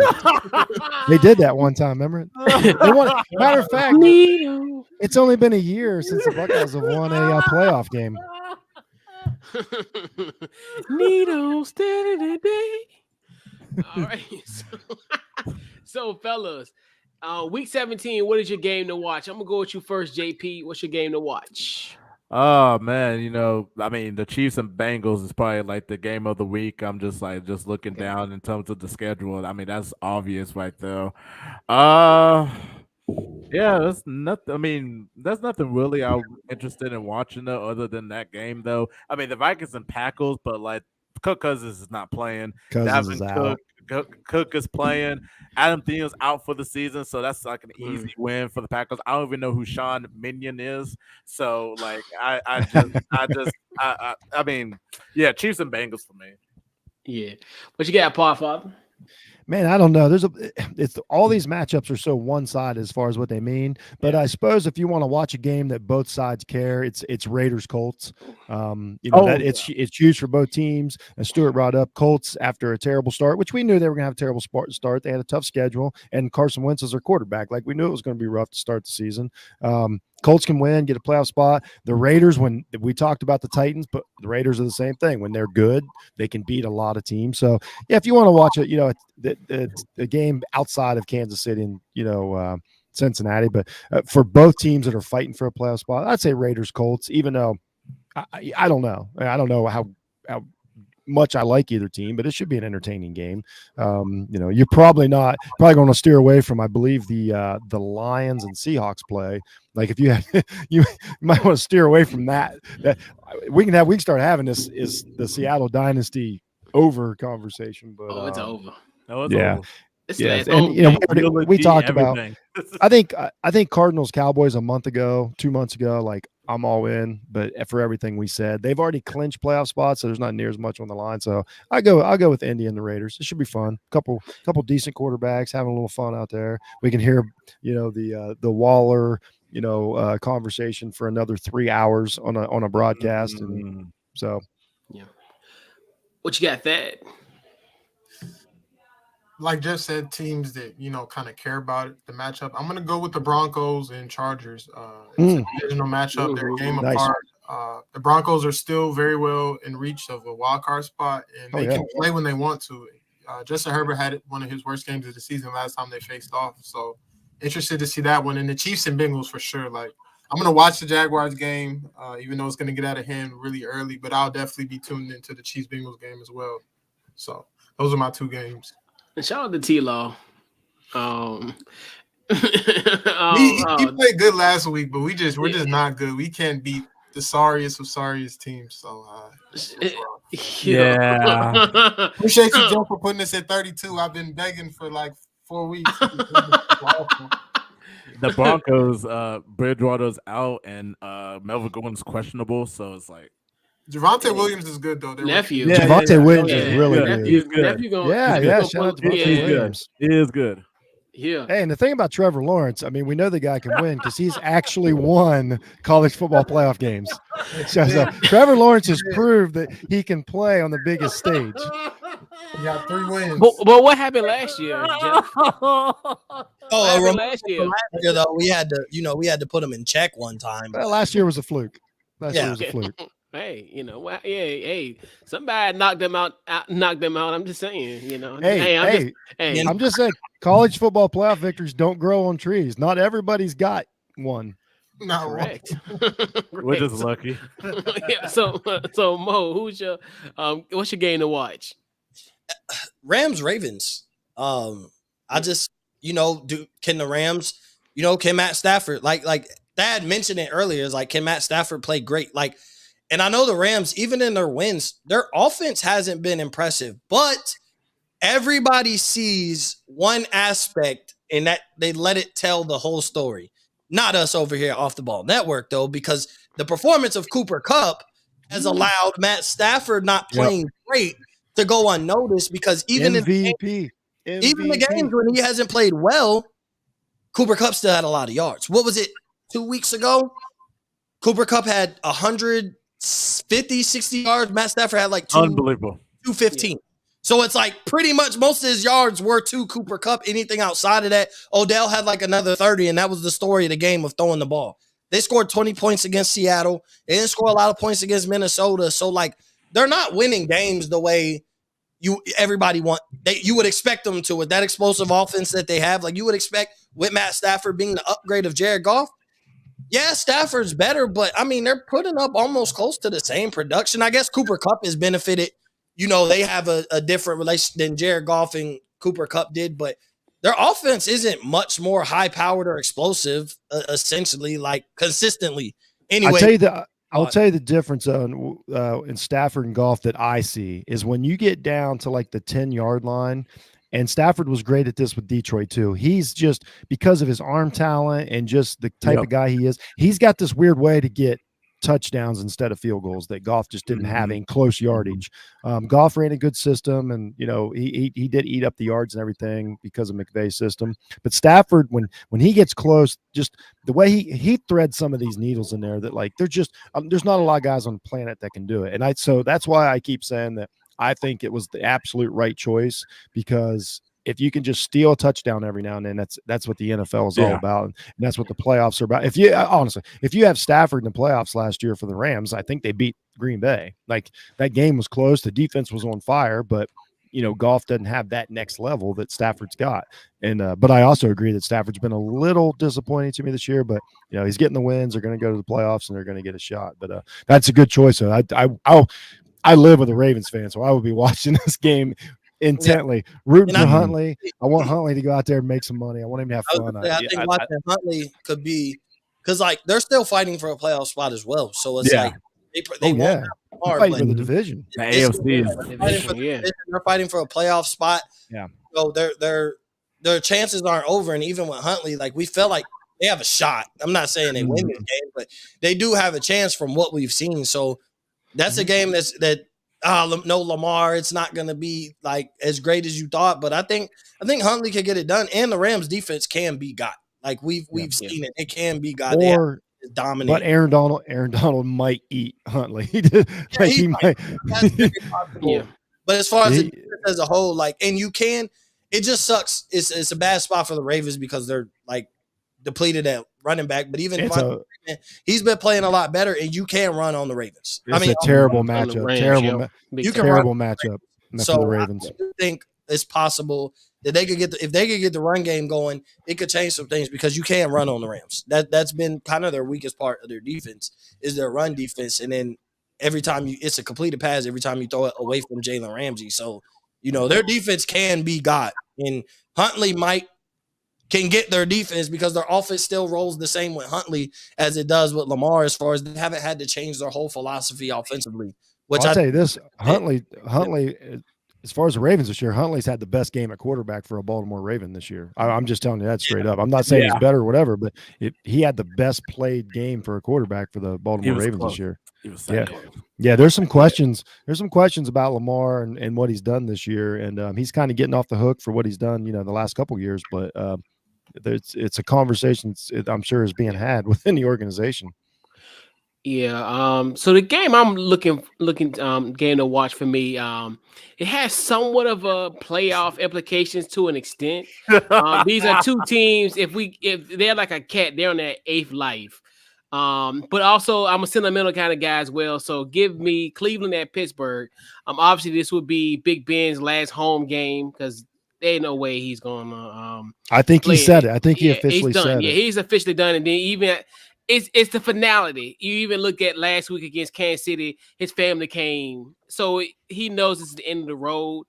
They did that one time, remember? They won. Matter of fact, it's only been a year since the Buckeyes have won a playoff game. Needles. All right. So fellas, week 17, what is your game to watch? I'm gonna go with you first, JP. What's your game to watch? Oh man, I mean, the Chiefs and Bengals is probably like the game of the week. I'm just looking down in terms of the schedule. I mean, that's obvious right there. Yeah, that's nothing. I mean, there's nothing really I'm interested in watching though, other than that game though. I mean, the Vikings and Packers, but like Kirk Cousins is not playing. Cousins is out. Cook is playing. Adam Thiel's out for the season, so that's like an easy win for the Packers. I don't even know who Sean Minion is, so like I mean, yeah, Chiefs and Bengals for me. Yeah, what you got, Paul Father? Man, I don't know. All these matchups are so one-sided as far as what they mean. But I suppose if you want to watch a game that both sides care, it's Raiders Colts. It's huge for both teams. As Stuart brought up, Colts after a terrible start, which we knew they were going to have a terrible start. They had a tough schedule, and Carson Wentz is their quarterback. Like we knew it was going to be rough to start the season. Colts can win, get a playoff spot. The Raiders, when we talked about the Titans, but the Raiders are the same thing. When they're good, they can beat a lot of teams. So, yeah, if you want to watch it, it's a game outside of Kansas City and, Cincinnati. But for both teams that are fighting for a playoff spot, I'd say Raiders, Colts, even though I don't know. I don't know how much I like either team, but it should be an entertaining game. You're probably going to steer away from, I believe, the Lions and Seahawks play. Like if you have, you might want to steer away from that. That we can start having this is the Seattle dynasty over conversation. But it's over. No, it's yeah. over. It's Yeah, last and home we talked about. Everything. I think Cardinals Cowboys a month ago, 2 months ago, like I'm all in. But for everything we said, they've already clinched playoff spots, so there's not near as much on the line. So I'll go with Indy and the Raiders. It should be fun. Couple decent quarterbacks having a little fun out there. We can hear the Waller conversation for another 3 hours on a broadcast, and so yeah. What you got, Thad? Like Jeff said, teams that kind of care about it, the matchup. I'm gonna go with the Broncos and Chargers. It's a divisional matchup. They're a game apart. The Broncos are still very well in reach of a wild card spot, and they can play when they want to. Justin Herbert had one of his worst games of the season last time they faced off. So interested to see that one. And the Chiefs and Bengals for sure. Like I'm gonna watch the Jaguars game, even though it's gonna get out of hand really early. But I'll definitely be tuned into the Chiefs Bengals game as well. So those are my 2 games. And shout out to T-Law. He played good last week, but we're just not good. We can't beat the sorriest of sorriest teams. So yeah. Appreciate you, Joe, for putting us at 32. I've been begging for like 4 weeks. The Broncos, Bridgewater's out, and Melvin Gordon's questionable, so it's like Javonte Williams is good though. Nephew. Javonte Williams is really good. He's good. Nephew Shout out to Javonte Williams. He is good. Yeah. Hey, and the thing about Trevor Lawrence, I mean, we know the guy can win because he's actually won college football playoff games. So Trevor Lawrence has proved that he can play on the biggest stage. He got 3 wins. But what happened last year, Jeff? Last year though, we had to put him in check one time. Well, last year was a fluke. Year was a fluke. Hey, somebody knocked them out. I'm just saying, I'm just saying, college football playoff victories don't grow on trees. Not everybody's got one. Not correct. We're just lucky. Yeah. So Mo, who's your what's your game to watch? Rams Ravens. I just can the Rams, can Matt Stafford like Thad mentioned it earlier, is like, can Matt Stafford play great? Like, and I know the Rams, even in their wins, their offense hasn't been impressive, but everybody sees one aspect and that they let it tell the whole story. Not us over here off the ball network, though, because the performance of Cooper Kupp has allowed Matt Stafford not playing great to go unnoticed, because even MVP. Even the games when he hasn't played well, Cooper Kupp still had a lot of yards. What was it, 2 weeks ago? Cooper Kupp had 150, 60 yards. Matt Stafford had like unbelievable 215. Yeah. So it's like pretty much most of his yards were to Cooper Kupp. Anything outside of that, Odell had like another 30, and that was the story of the game of throwing the ball. They scored 20 points against Seattle. They didn't score a lot of points against Minnesota. So like they're not winning games the way you would expect them to with that explosive offense that they have. Like you would expect with Matt Stafford being the upgrade of Jared Goff. Yeah, Stafford's better, but I mean, they're putting up almost close to the same production. I guess Cooper Kupp has benefited. They have a different relation than Jared Goff and Cooper Kupp did, but their offense isn't much more high-powered or explosive, essentially, like consistently. Anyway, I'll tell you the difference in Stafford and Goff that I see is when you get down to like the 10-yard line, and Stafford was great at this with Detroit too. He's just, because of his arm talent and just the type of guy he is, he's got this weird way to get touchdowns instead of field goals that Goff just didn't have in close yardage. Goff ran a good system, and he did eat up the yards and everything because of McVay's system. But Stafford, when he gets close, just the way he threads some of these needles in there that like they're just there's not a lot of guys on the planet that can do it. So that's why I keep saying that I think it was the absolute right choice, because if you can just steal a touchdown every now and then, that's what the NFL is all about, and that's what the playoffs are about. If you have Stafford in the playoffs last year for the Rams, I think they beat Green Bay. Like that game was close, the defense was on fire, but Goff doesn't have that next level that Stafford's got. And but I also agree that Stafford's been a little disappointing to me this year, but he's getting the wins. They're going to go to the playoffs and they're going to get a shot. But that's a good choice. So I live with a Ravens fan, so I would be watching this game intently, rooting for Huntley. I want Huntley to go out there and make some money. I want him to have fun. I think watching Huntley could be because like they're still fighting for a playoff spot as well. So it's like they won't have hard, fighting for the division. The AFC is they're fighting for a playoff spot. Yeah. So their chances aren't over. And even with Huntley, like we felt like they have a shot. I'm not saying they win this game, but they do have a chance from what we've seen. So that's a game no Lamar, it's not going to be like as great as you thought, but I think Huntley can get it done, and the Rams defense can be got. Like we've seen it; it can be got. Or dominate. But Aaron Donald might eat Huntley. He might. That's very possible. But as far as the defense as a whole, like, and you can, it just sucks. It's a bad spot for the Ravens because they're like depleted at running back. But even he's been playing a lot better, and you can run on the Ravens. It's a terrible matchup. Terrible matchup for the Ravens. I think it's possible that they could if they could get the run game going, it could change some things because you can run on the Rams. That's been kind of their weakest part of their defense is their run defense, and then every time it's a completed pass every time you throw it away from Jalen Ramsey. So their defense can be got, and Huntley can get their defense because their offense still rolls the same with Huntley as it does with Lamar as far as they haven't had to change their whole philosophy offensively. Which I'll tell you this, Huntley, as far as the Ravens this year, Huntley's had the best game at quarterback for a Baltimore Raven this year. I'm just telling you that straight up. I'm not saying he's better or whatever, but he had the best played game for a quarterback for the Baltimore Ravens this year. Yeah. There's some questions. There's some questions about Lamar and what he's done this year, and he's kind of getting off the hook for what he's done, the last couple of years. But it's a conversation I'm sure is being had within the organization. Yeah. So the game I'm looking game to watch for me. It has somewhat of a playoff implications to an extent. These are two teams. If they're like a cat, they're on their 8th life. But also I'm a sentimental kind of guy as well. So give me Cleveland at Pittsburgh. Obviously this would be Big Ben's last home game because there ain't no way he's gonna. I think he said it. I think he officially said it. Yeah, he's officially done. And then even. It's the finality. You even look at last week against Kansas City, his family came. So he knows this is the end of the road.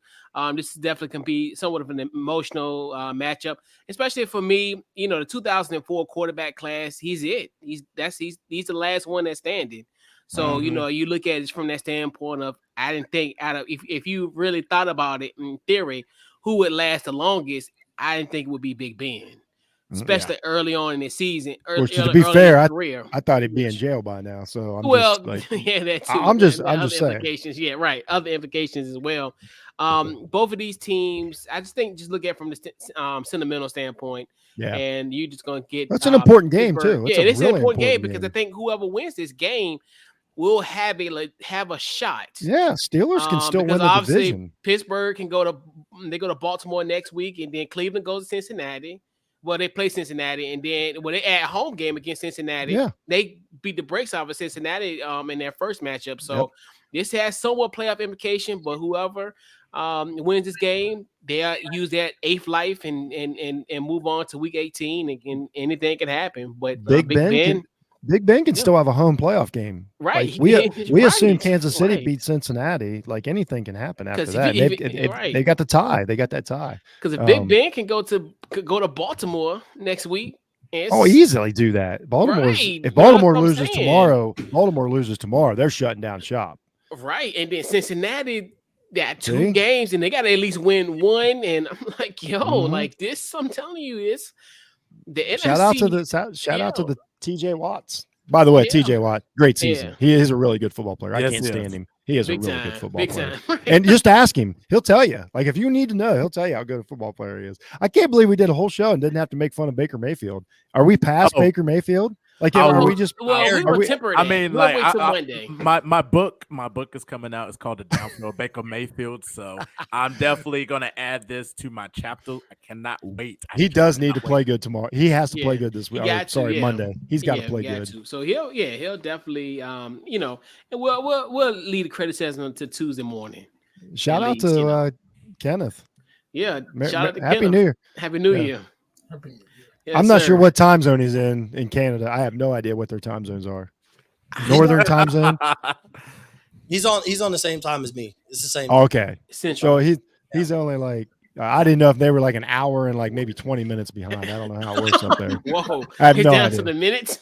This definitely can be somewhat of an emotional matchup, especially for me. The 2004 quarterback class, he's it. He's the last one that's standing. So, you look at it from that standpoint of, I didn't think if you really thought about it in theory, who would last the longest, I didn't think it would be Big Ben. Especially early on in the season. To be fair, I thought he'd be in jail by now. So that too. I'm just saying. Implications. Yeah, right. Other implications as well. Both of these teams, I just think look at it from the sentimental standpoint. Yeah. And you're just going to get. That's an important game too. It's an important game because I think whoever wins this game will have a shot. Yeah, Steelers can still win the division. Pittsburgh can go to Baltimore next week, and then Cleveland goes to Cincinnati. Well, they play Cincinnati, and then when they at home game against Cincinnati, they beat the brakes off of Cincinnati in their first matchup. So this has somewhat playoff implication, but whoever wins this game, they'll use that 8th life and move on to week 18, and anything can happen. But Big Ben can still have a home playoff game. Right. Like we assume Kansas City beat Cincinnati. Like anything can happen after that. They got the tie. They got that tie. Because if Big Ben can go to Baltimore next week. Easily do that. If Baltimore loses tomorrow, they're shutting down shop. Right. And then Cincinnati, they got 2 games and they got to at least win 1. And I'm like, like this, I'm telling you, it's the NFC. Shout out to the TJ Watts. By the way, TJ Watt, great season. He is a really good football player. I can't stand him. He is a really good football player. And just ask him. He'll tell you. Like, if you need to know, he'll tell you how good a football player he is. I can't believe we did a whole show and didn't have to make fun of Baker Mayfield. Are we past Baker Mayfield? Like, are we just? Well, we were tempered. I mean, like, Monday. My book is coming out. It's called The Downfall of Baker Mayfield. So I'm definitely gonna add this to my chapter. I cannot wait. He does need to play good tomorrow. He has to play good this week. Monday. He's got to play good. So he'll definitely and we'll leave the criticism to Tuesday morning. Shout out to Kenneth. Yeah, shout out to Happy Kenneth. New Year. Happy New Year. Yes, I'm not sure what time zone he's in Canada. I have no idea what their time zones are. Northern time zone. He's on the same time as me. It's the same. Okay. Central. So he's only like I didn't know if they were like an hour and like maybe 20 minutes behind. I don't know how it works up there. Whoa. I have It's no down idea. to the minutes.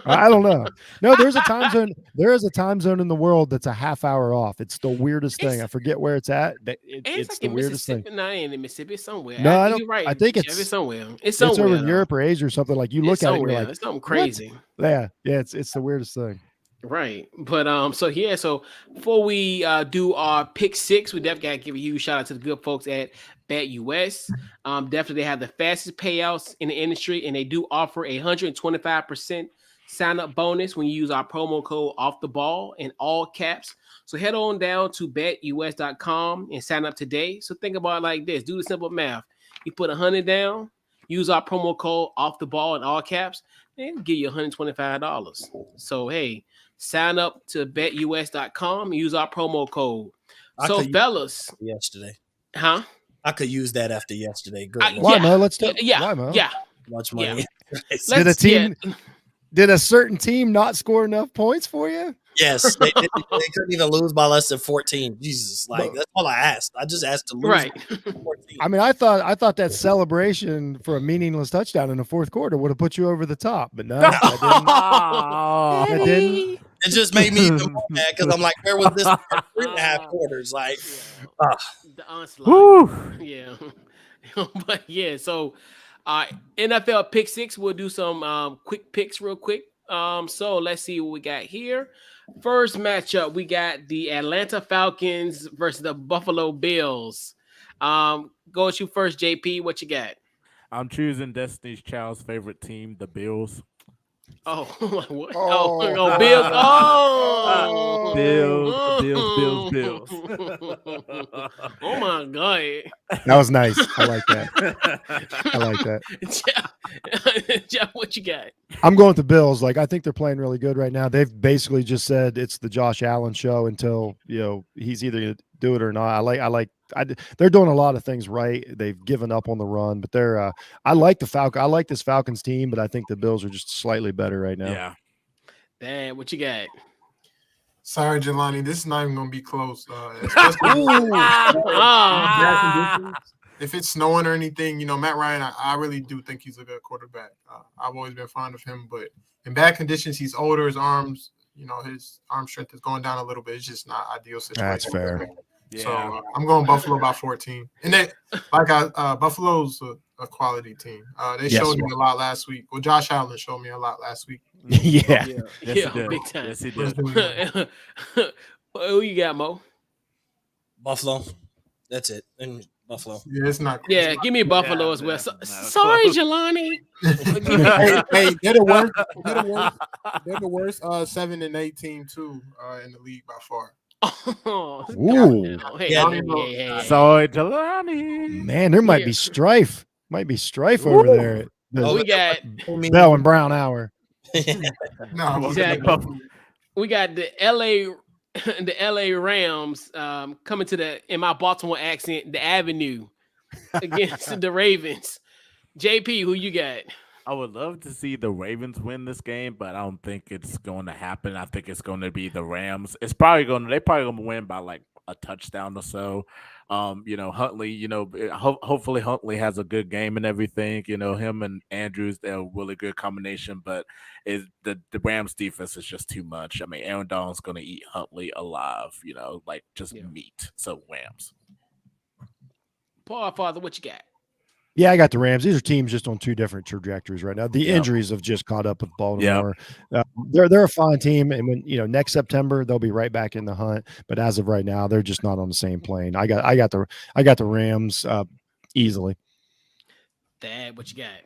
I don't know. No, there's a time zone. There is a time zone in the world that's a half hour off. It's the weirdest thing. I forget where it's at. It's like the in weirdest thing. Mississippi. No, it ain't in Mississippi. It's somewhere. No, I don't. You're right. I think Jeff, it's somewhere. It's somewhere. It's over in though. Europe or Asia or something. Like you look It's at it, and somewhere. you're like, It's something crazy. Yeah. It's the weirdest thing. Right. But so before we do our pick six, we definitely gotta give a huge shout out to the good folks at BetUS. Definitely they have the fastest payouts in the industry, and they do offer a 125% sign up bonus when you use our promo code off the ball in all caps. So head on down to betus.com and sign up today. So think about it like this: do the simple math. You put 100 down, use our promo code off the ball in all caps, and give you $125. So hey, sign up to betus.com and use our promo code. So fellas, yesterday, huh? I could use that after yesterday. Good. Why, Mo? Let's talk. Yeah, Why, Mo? yeah. Much money. Did a certain team not score enough points for you? Yes, they couldn't even lose by less than 14. Jesus, that's all I asked. I just asked to lose. Right. 14. I mean, I thought that celebration for a meaningless touchdown in the fourth quarter would have put you over the top, but no, I didn't. It just made me even more mad because I'm like, where was this for 3.5 quarters? Like, the onslaught. Yeah. But yeah, so NFL pick six, we'll do some quick picks real quick. So let's see what we got here. First matchup, we got the Atlanta Falcons versus the Buffalo Bills. Go with you first, JP. What you got? I'm choosing Destiny's Child's favorite team, the Bills. Oh, what? Oh, Bills. Oh, Bills. Oh my God. That was nice. I like that. Jeff, what you got? I'm going with the Bills. Like, I think they're playing really good right now. They've basically just said it's the Josh Allen show until he's either going to do it or not. They're doing a lot of things right. They've given up on the run, but I like the Falcons. I like this Falcons team, but I think the Bills are just slightly better right now. Yeah. Dad, what you got? Sorry, Jelani, this is not even going to be close. If it's snowing or anything, Matt Ryan, I really do think he's a good quarterback. I've always been fond of him, but in bad conditions, he's older. His arms, his arm strength is going down a little bit. It's just not ideal situation. That's fair. Yeah. So I'm going Buffalo by 14. And Buffalo's a quality team. They showed me a lot last week. Well, Josh Allen showed me a lot last week. Yeah, big time. Yes, he did. Who you got, Mo? Buffalo. That's it. And Buffalo. Yeah, it's not. Yeah, give me Buffalo as well. Sorry, Jelani. hey, they're the worst. They're the worst 7-8 team too in the league by far. Ooh. Sorry, Jelani. Man, there might be strife. Over there. We got Bell and Brown hour. No, exactly. We got the LA Rams coming to in my Baltimore accent, the Avenue against the Ravens. JP, who you got? I would love to see the Ravens win this game, but I don't think it's going to happen. I think it's going to be the Rams. They're probably going to win by like a touchdown or so. Huntley, hopefully Huntley has a good game and everything. Him and Andrews, they're a really good combination, but the Rams defense is just too much. I mean, Aaron Donald's going to eat Huntley alive, meat. So Rams. Paul, Father, what you got? Yeah, I got the Rams. These are teams just on two different trajectories right now. The injuries have just caught up with Baltimore. They're a fine team, and when next September they'll be right back in the hunt. But as of right now, they're just not on the same plane. I got the Rams easily. Dad, what you got?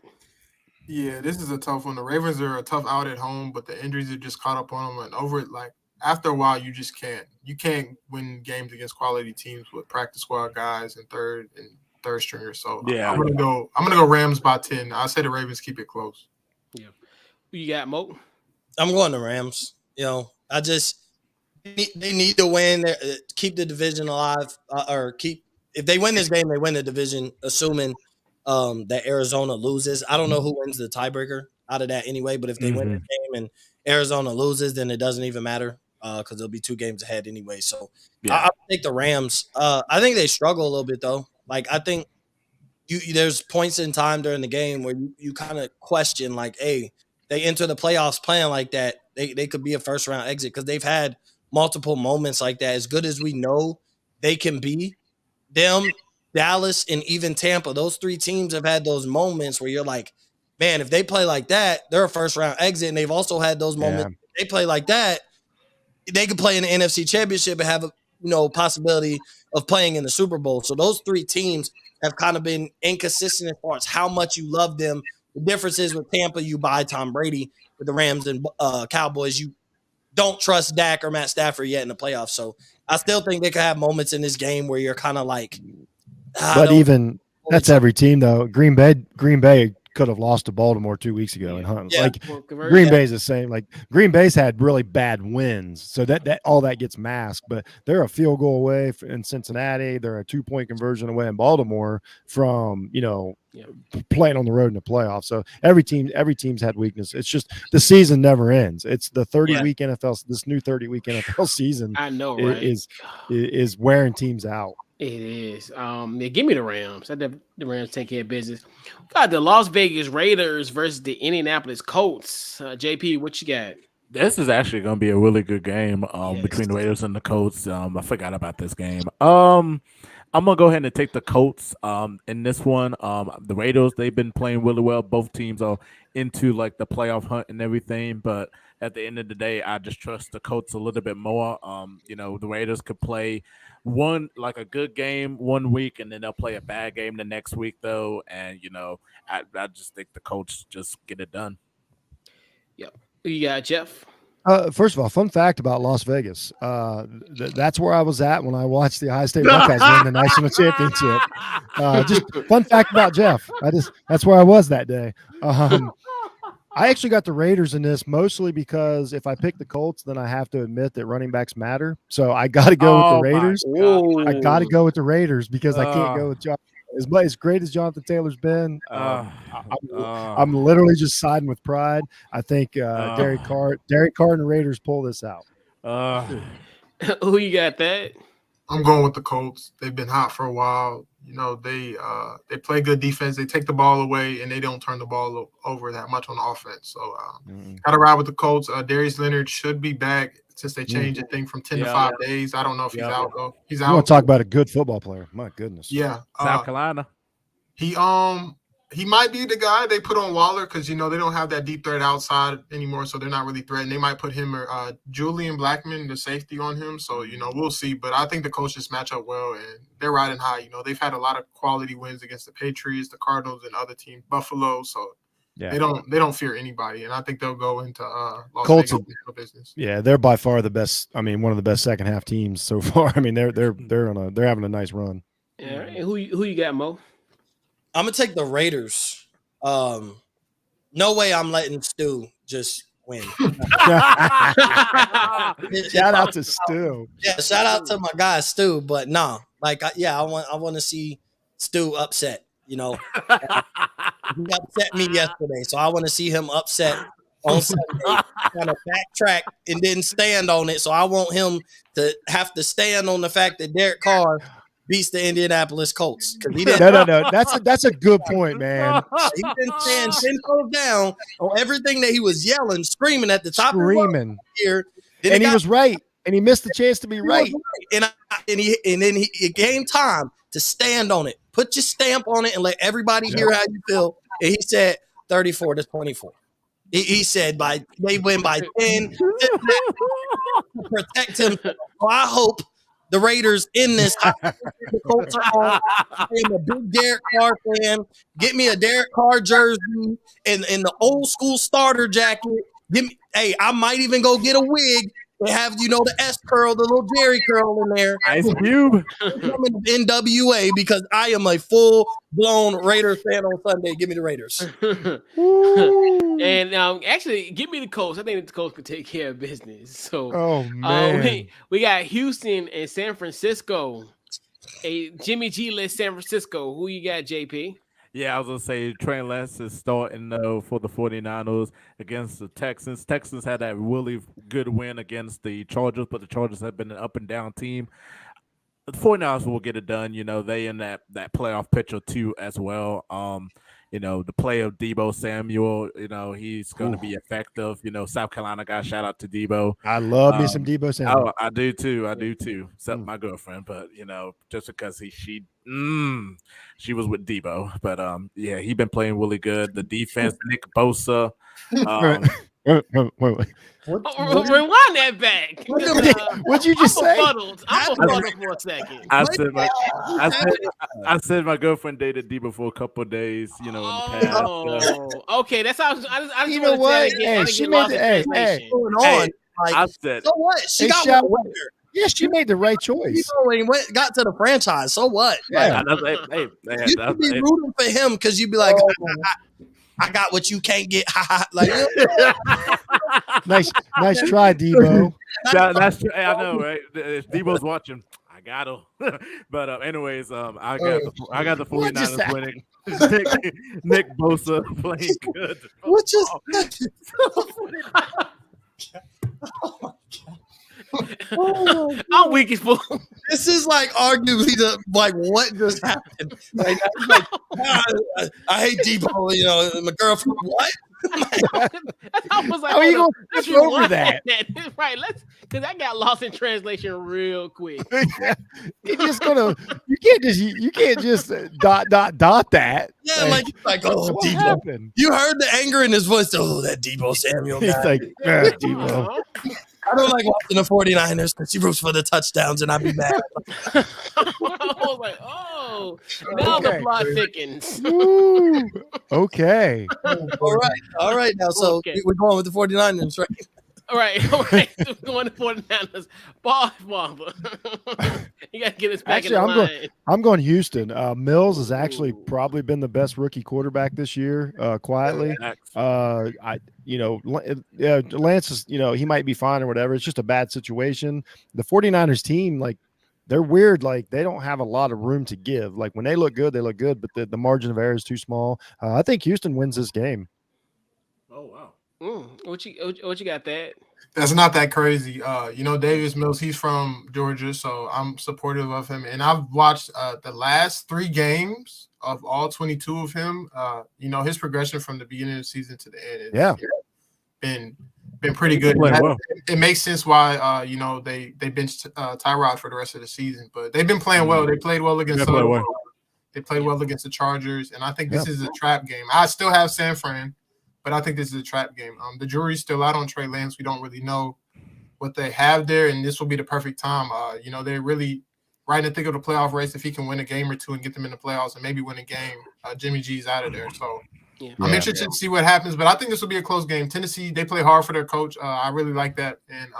Yeah, this is a tough one. The Ravens are a tough out at home, but the injuries have just caught up on them. And over it, like after a while, you just can't. You can't win games against quality teams with practice squad guys and third stringer. So yeah, I'm gonna go Rams by 10. I say the Ravens keep it close. Yeah. Who you got, Mo? I'm going to Rams. I just they need to win, keep the division alive, if they win this game, they win the division, assuming that Arizona loses. I don't know who wins the tiebreaker out of that anyway, but if they win the game and Arizona loses, then it doesn't even matter. because they'll be 2 games ahead anyway. So Yeah. I'll take the Rams. I think they struggle a little bit though. Like I think there's points in time during the game where you kind of question like, hey, they enter the playoffs playing like that, they could be a first round exit because they've had multiple moments like that. As good as we know they can be, them, Dallas, and even Tampa, those 3 teams have had those moments where you're like, man, if they play like that, they're a first round exit. And they've also had those moments. If they play like that, they could play in the NFC Championship and have a possibility of playing in the Super Bowl. So those 3 teams have kind of been inconsistent as far as how much you love them. The difference is with Tampa, you buy Tom Brady. With the Rams and Cowboys, you don't trust Dak or Matt Stafford yet in the playoffs. So I still think they could have moments in this game where you're kind of like, but even that's every team though. Green Bay could have lost to Baltimore 2 weeks ago in Hunt. Yeah. Like Green Bay's the same. Like Green Bay's had really bad wins, so that all that gets masked. But they're a field goal away in Cincinnati. They're a 2-point conversion away in Baltimore from playing on the road in the playoffs. So every team's had weakness. It's just the season never ends. It's the 30-week NFL. This new 30-week NFL season. I know, right? Is wearing teams out. It is. Give me the Rams. I think the Rams take care of business. We got the Las Vegas Raiders versus the Indianapolis Colts. JP, what you got? This is actually going to be a really good game between the Raiders and the Colts. I forgot about this game. I'm going to go ahead and take the Colts in this one. The Raiders, they've been playing really well. Both teams are into like the playoff hunt and everything, but at the end of the day, I just trust the Colts a little bit more. The Raiders could play a good game 1 week, and then they'll play a bad game the next week, though. And I just think the Colts just get it done. Yep. You got Jeff. First of all, fun fact about Las Vegas. That's where I was at when I watched the Ohio State Buckeyes win the national championship. Just fun fact about Jeff. That's where I was that day. I actually got the Raiders in this mostly because if I pick the Colts, then I have to admit that running backs matter. So I got to go with the Raiders. I got to go with the Raiders because I can't go with John. As great as Jonathan Taylor's been, I'm literally just siding with pride. I think Derek Carr and the Raiders pull this out. Who you got that? I'm going with the Colts. They've been hot for a while. They play good defense. They take the ball away, and they don't turn the ball over that much on offense. So got to ride with the Colts. Darius Leonard should be back since they changed the thing from 10 to 5 days. I don't know if he's out, though. He's out. You want to talk about a good football player. My goodness. Yeah. South Carolina. He might be the guy they put on Waller because, they don't have that deep threat outside anymore, so they're not really threatened. They might put him or Julian Blackman, the safety, on him. So, we'll see. But I think the Colts just match up well, and they're riding high. They've had a lot of quality wins against the Patriots, the Cardinals, and other teams, Buffalo. So they don't fear anybody, and I think they'll go into Las Colts Vegas business. Yeah, they're by far the best. I mean, one of the best second half teams so far. I mean, they're having a nice run. Yeah. And who you got, Mo? I'm gonna take the Raiders. No way I'm letting Stu just win. Shout out to Stu. Yeah, shout out to my guy Stu. But no, I want to see Stu upset. He upset me yesterday, so I want to see him upset on Sunday. Kind of backtrack and didn't stand on it. So I want him to have to stand on the fact that Derek Carr beats the Indianapolis Colts. No. That's a good point, man. He didn't stand 10 toes down on everything that he was yelling, screaming at the top of the year. And he was right. And he missed the chance to be right. And then it came time to stand on it. Put your stamp on it and let everybody hear how you feel. And he said 34-24. He said they win by 10 to protect him. So I hope the Raiders in this. The Colts are on. I am a big Derek Carr fan. Get me a Derek Carr jersey and the old school starter jacket. I might even go get a wig and have the S curl, the little Jerry curl in there. Ice Cube. I'm coming to NWA because I am a full blown Raiders fan on Sunday. Give me the Raiders. And actually, give me the Colts. I think the Colts could take care of business. So, man, we got Houston and San Francisco. A Jimmy G led San Francisco. Who you got, JP? Yeah, I was gonna say Trey Lance is starting for the 49ers against the Texans. Texans had that really good win against the Chargers, but the Chargers have been an up and down team. The 49ers will get it done. They in that playoff picture too as well. The play of Debo Samuel, he's going to be effective. South Carolina guy, shout out to Debo. I love me some Debo Samuel. Oh, I do too. Except my girlfriend, but just because she was with Debo, but yeah, he been playing really good. The defense, Nick Bosa. Wait. Rewind that back. What'd you just say? I'm befuddled for a second. I said my girlfriend dated Debo for a couple of days. In the past. Okay, that's how. I just you know what? Hey, she made the going on. I said, so what? She got one winner. Yeah, she made the right choice. Got to the franchise. So what? Yeah. You'd be rooting for him because you'd be like, I got what you can't get. Like, nice try, Debo. That's true. I know, right? If Debo's watching, I got him. But anyways, I got the 49ers winning. Nick Bosa playing good. What just? I'm weak as fuck. This is like arguably what just happened. Like, I hate Debo. My girlfriend. What? I was like, how are you going to skip over that? Right, because I got lost in translation real quick. You can't just dot that. Yeah, like oh, Debo. Happened? You heard the anger in his voice. Oh, that Debo Samuel guy. He's like, Debo. I don't like watching the 49ers because he roots for the touchdowns and I'd be mad. I was like, oh, now the plot thickens. Ooh, okay. All right. Now, so we're going with the 49ers, right? All right. We're going to 49ers. Ball father. You got to get us back in the line. I'm going Houston. Mills has actually probably been the best rookie quarterback this year, quietly. Lance is, he might be fine or whatever. It's just a bad situation. The 49ers team, they're weird. Like, they don't have a lot of room to give. Like, when they look good, but the margin of error is too small. I think Houston wins this game. Oh, wow. What you got that? That's not that crazy. Davis Mills, he's from Georgia, so I'm supportive of him. And I've watched the last 3 games of all 22 of him. His progression from the beginning of the season to the end been pretty good. It makes sense why they benched Tyrod for the rest of the season. But they've been playing well. They played well against They played well against the Chargers, and I think this is a trap game. I still have San Fran, but I think this is a trap game. The jury's still out on Trey Lance. We don't really know what they have there, and this will be the perfect time. They're really right in the thick of the playoff race. If he can win a game or two and get them in the playoffs and maybe win a game, Jimmy G's out of there. So I'm interested to see what happens, but I think this will be a close game. Tennessee, they play hard for their coach. I really like that, and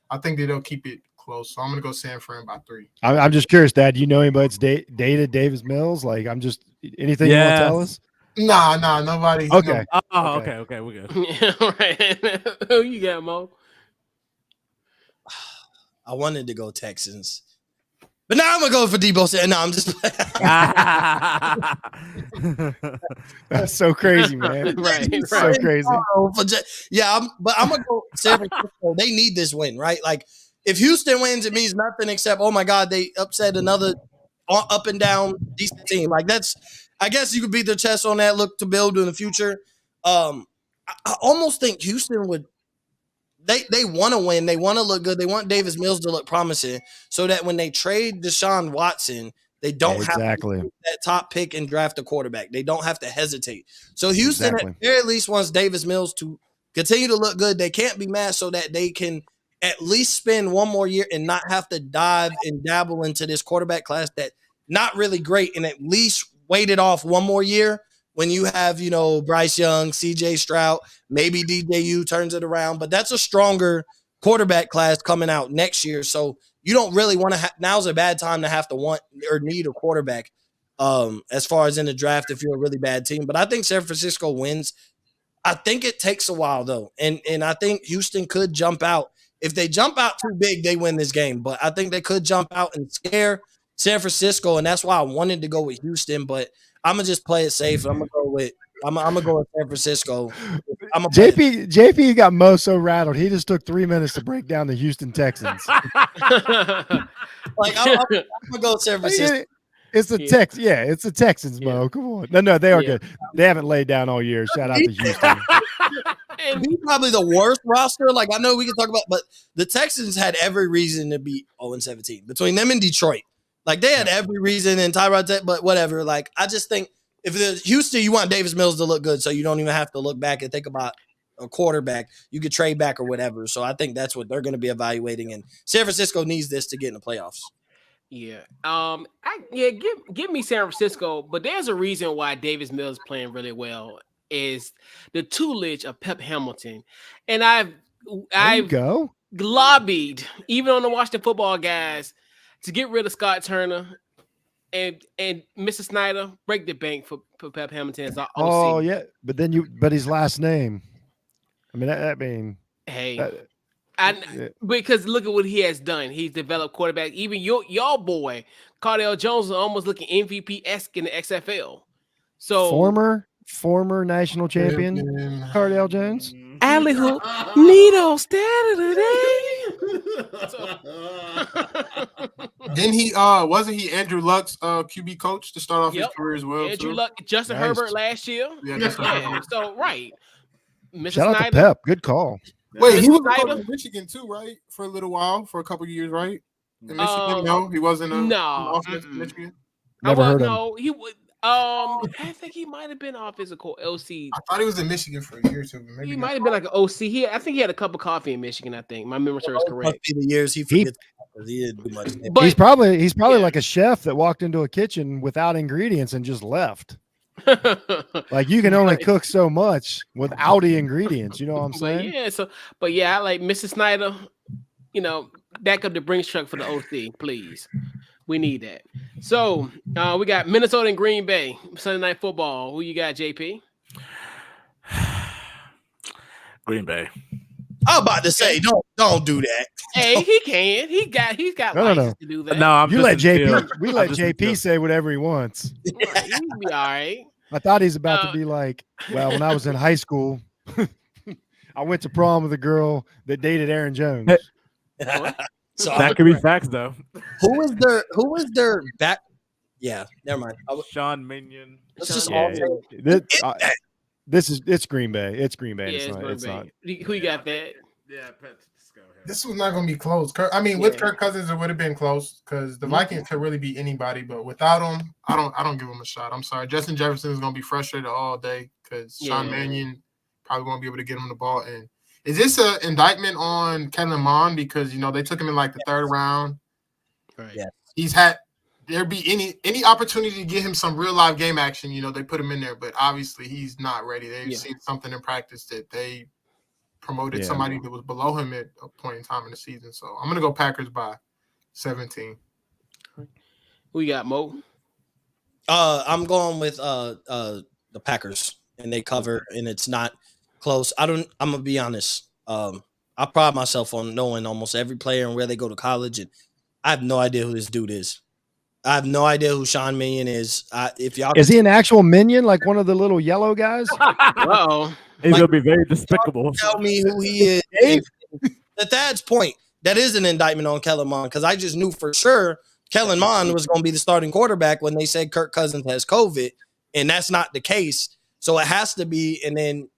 I think that they'll keep it close. So I'm going to go San Fran by 3. I'm just curious, Dad. Do you know anybody that's dated Davis Mills? Like, I'm just anything you want to tell us? Nah, nobody. Okay. Okay, we're good. Yeah, right. Who you got, Mo? I wanted to go Texans, but now I'm gonna go for Debo. No, I'm just. That's so crazy, man. Right. So crazy. But I'm gonna go San Francisco. They need this win, right? Like, if Houston wins, it means nothing except, oh my God, they upset another up and down decent team. Like, that's. I guess you could beat their chest on that, look to build in the future. I almost think Houston would – they want to win. They want to look good. They want Davis Mills to look promising so that when they trade Deshaun Watson, they don't have to do that top pick and draft a quarterback. They don't have to hesitate. So Houston at the very least wants Davis Mills to continue to look good. They can't be mad so that they can at least spend one more year and not have to dive and dabble into this quarterback class that not really great, and at least – wait it off one more year when you have, Bryce Young, CJ Stroud, maybe DJU turns it around, but that's a stronger quarterback class coming out next year. So you don't really want to now's a bad time to have to want or need a quarterback as far as in the draft if you're a really bad team. But I think San Francisco wins. I think it takes a while though. And I think Houston could jump out. If they jump out too big, they win this game. But I think they could jump out and scare San Francisco, and that's why I wanted to go with Houston, but I'm gonna just play it safe. I'm gonna go with San Francisco. JP got Mo so rattled. He just took 3 minutes to break down the Houston Texans. Like I'm gonna go San Francisco. It's the it's the Texans, Mo. Come on. No, they are good. They haven't laid down all year. Shout out to Houston. And he's probably the worst roster. Like I know we can talk about, but the Texans had every reason to be 0-17 between them and Detroit. Like they had every reason, and Tyrod, but whatever. Like I just think if it's Houston, you want Davis Mills to look good, so you don't even have to look back and think about a quarterback. You could trade back or whatever. So I think that's what they're going to be evaluating. And San Francisco needs this to get in the playoffs. Yeah. Give me San Francisco, but there's a reason why Davis Mills is playing really well is the tutelage of Pep Hamilton. And I've lobbied, even on the Washington Football guys, to get rid of Scott Turner and Mr. Snyder, break the bank for Pep Hamilton as our OC. Oh, yeah. But his last name. Because look at what he has done. He's developed quarterback. Even y'all boy, Cardale Jones, is almost looking MVP-esque in the XFL. So former national champion Cardale Jones. Alley hoop, Nito, stat of the day. Then he wasn't he Andrew Luck's QB coach to start off his career as well? Andrew Luck, Justin Herbert last year. So right. Mr. Shout Snyder. out to Pep. Good call. Wait, he was a coach in Michigan too, right? For a little while, for a couple of years, right? In Michigan, no, he wasn't. Offense in Michigan. Never heard him. No, he would. I think he might have been offensive OC. I thought he was in Michigan for a year or two. Maybe he might have been like an OC. I think he had a cup of coffee in Michigan. I think my memory serves correct. Must be the years he forgets because he didn't do much. But he's probably like a chef that walked into a kitchen without ingredients and just left. Like you can only cook so much without the ingredients. You know what I'm saying? I like Mr. Snyder. Back up the Brinks truck for the OC, please. We need that. So we got Minnesota and Green Bay Sunday Night Football. Who you got, JP? Green Bay. I'm about to say, don't do that. Hey, he can. He's got license to do that. No, we let JP say whatever he wants. Right, he'll be all right. I thought he's about to be like, well, when I was in high school, I went to prom with a girl that dated Aaron Jones. So that could be facts, though. Who was their back? Yeah, never mind. Sean Minion. It's Green Bay. It's Green Bay. Yeah, it's not. Who you got that? Yeah, let's go ahead. This was not going to be close. With Kirk Cousins, it would have been close because the Vikings could really beat anybody. But without him, I don't give him a shot. I'm sorry. Justin Jefferson is going to be frustrated all day because Sean Mannion probably won't be able to get him the ball. And is this an indictment on Kellen Mond because they took him in like the third round? Right. Yeah. He's had there be any opportunity to get him some real live game action. They put him in there, but obviously he's not ready. They've seen something in practice that they promoted somebody that was below him at a point in time in the season. So I'm gonna go Packers by 17. Who you got, Mo? I'm going with the Packers, and they cover, and it's not close. I'm gonna be honest. I pride myself on knowing almost every player and where they go to college, and I have no idea who this dude is. I have no idea who Sean Minion is. Is he an actual minion, like one of the little yellow guys? Uh-oh. He's gonna be very despicable. Tell me who he is. At Thad's point, that is an indictment on Kellen Mond because I just knew for sure Kellen Mond was going to be the starting quarterback when they said Kirk Cousins has COVID, and that's not the case. So it has to be. And then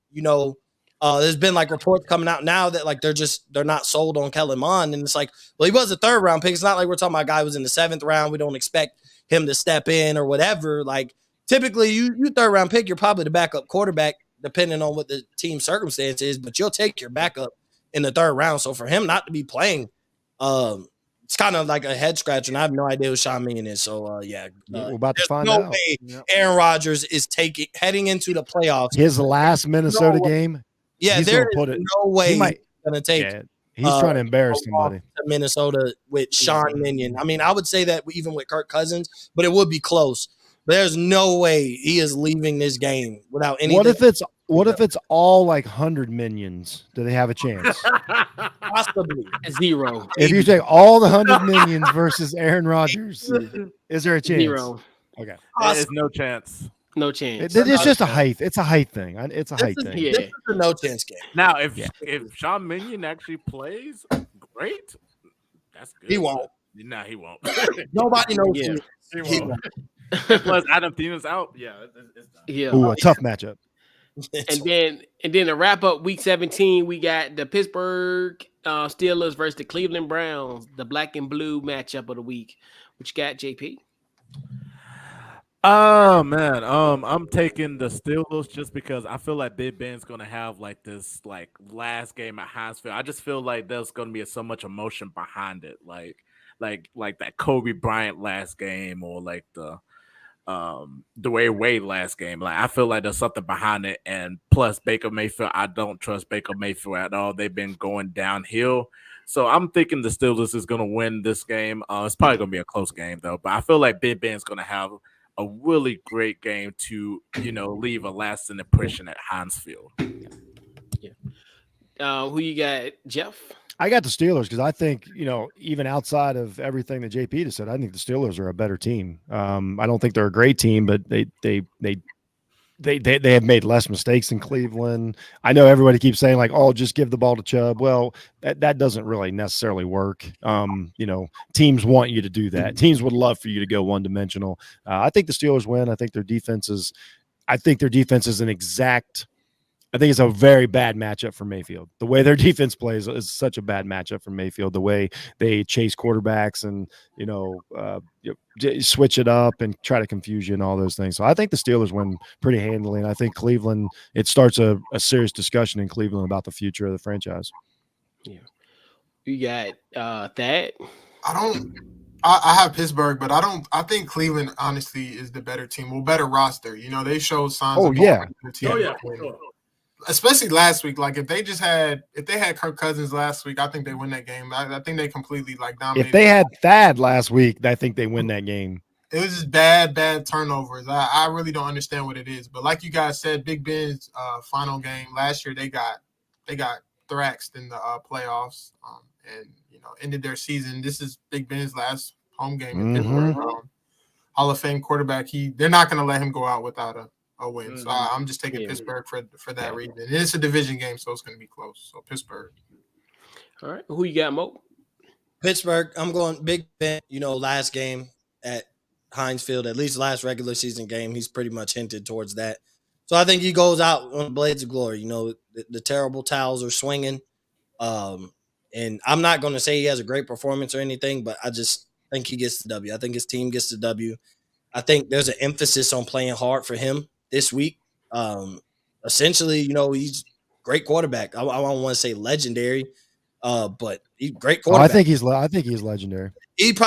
there's been like reports coming out now that like they're not sold on Kellen Mond, and it's like, well, he was a third round pick. It's not like we're talking about a guy who was in the 7th round. We don't expect him to step in or whatever. Like typically, you third round pick, you're probably the backup quarterback depending on what the team circumstance is, but you'll take your backup in the 3rd round. So for him not to be playing, it's kind of like a head scratcher, and I have no idea who Sean Minion is. So we're about to find out. No way Aaron Rodgers is heading into the playoffs. His last Minnesota game. Yeah, there's no way he's going to take. Yeah, he's trying to embarrass somebody. Minnesota with Sean Minion. I mean, I would say that even with Kirk Cousins, but it would be close. But there's no way he is leaving this game without any. What if it's all like 100 minions? Do they have a chance? Possibly 0. If you take all the 100 minions versus Aaron Rodgers, is there a chance? 0. Okay. There's no chance. No chance. It's just a height. It's a height thing. It's a height thing. This is a no chance game. Now, if Sean Minion actually plays, great. That's good. He won't. Nah, he won't. Nobody knows. Yeah. He won't. Plus, Adam Thielen's out. Yeah, it's done. Yeah. Ooh, a tough matchup. And then to wrap up week 17, we got the Pittsburgh Steelers versus the Cleveland Browns, the black and blue matchup of the week. What you got, JP? Oh man, I'm taking the Steelers just because I feel like Big Ben's gonna have like this like last game at Hinesfield. I just feel like there's gonna be so much emotion behind it, like that Kobe Bryant last game or like the Dwayne Wade last game. Like I feel like there's something behind it, and plus Baker Mayfield, I don't trust Baker Mayfield at all. They've been going downhill. So I'm thinking the Steelers is gonna win this game. It's probably gonna be a close game though, but I feel like Big Ben's gonna have a really great game to, leave a lasting impression at Heinz Field. Yeah. Who you got, Jeff? I got the Steelers because I think, even outside of everything that JP just said, I think the Steelers are a better team. I don't think they're a great team, but they have made less mistakes than Cleveland. I know everybody keeps saying like, "Oh, just give the ball to Chubb." Well, that doesn't really necessarily work. Teams want you to do that. Teams would love for you to go one-dimensional. I think the Steelers win. I think their defense is an exact. I think it's a very bad matchup for Mayfield. The way their defense plays is such a bad matchup for Mayfield. The way they chase quarterbacks and switch it up and try to confuse you and all those things. So I think the Steelers win pretty handily, and I think Cleveland. It starts a serious discussion in Cleveland about the future of the franchise. Yeah, you got that. I have Pittsburgh, but I think Cleveland honestly is the better team. Well, better roster. They showed signs. Oh, of yeah. Especially last week. Like if they had Kirk Cousins last week, I think they win that game. I think they completely dominated. If they had Thad last week, I think they win that game. It was just bad turnovers. I really don't understand what it is. But like you guys said, Big Ben's final game last year, they got thraxed in the playoffs and ended their season. This is Big Ben's last home game in Pittsburgh. Hall of Fame quarterback. They're not going to let him go out without a win. So I'm just taking Pittsburgh for that reason. And it's a division game, so it's going to be close. So Pittsburgh. All right. Who you got, Mo? Pittsburgh. I'm going Big Ben. Last game at Heinz Field, at least last regular season game, he's pretty much hinted towards that. So I think he goes out on blades of glory. The terrible towels are swinging. And I'm not going to say he has a great performance or anything, but I just think he gets the W. I think his team gets the W. I think there's an emphasis on playing hard for him this week. Essentially, he's a great quarterback. I don't want to say legendary, but he's a great quarterback. I think he's legendary.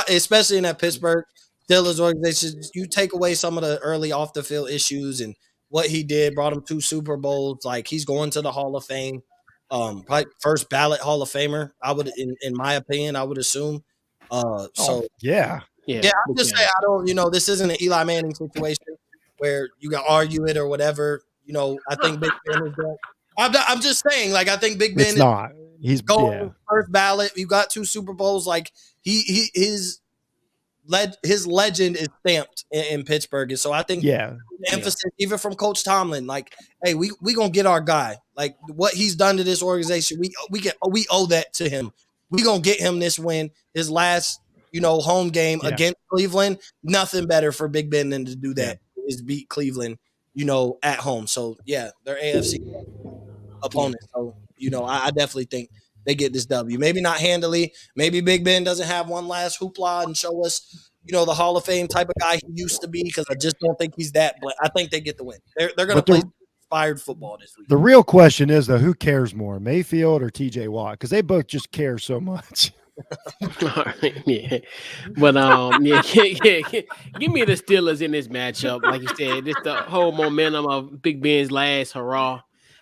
Especially in that Pittsburgh Steelers organization, you take away some of the early off the field issues and what he did, brought him 2 Super Bowls. Like he's going to the Hall of Fame, probably first ballot Hall of Famer. I would, in my opinion, I would assume. I'm just saying, I don't. This isn't an Eli Manning situation where you can argue it or whatever. I think Big Ben is that. I'm just saying, I think Big Ben. It's not. He's going first ballot. You got 2 Super Bowls. Like his legend is stamped in Pittsburgh, and so I think the emphasis even from Coach Tomlin, hey, we gonna get our guy. Like what he's done to this organization, we owe that to him. We gonna get him this win, his last home game against Cleveland. Nothing better for Big Ben than to do that is beat Cleveland, at home. So they're AFC opponent. So I definitely think they get this W. Maybe not handily. Maybe Big Ben doesn't have one last hoopla and show us, the Hall of Fame type of guy he used to be, because I just don't think he's that. But I think they get the win. They're going to play inspired football this week. The real question is, though, who cares more, Mayfield or TJ Watt? Because they both just care so much. Yeah, but give me the Steelers in this matchup. Like you said, this the whole momentum of Big Ben's last hurrah.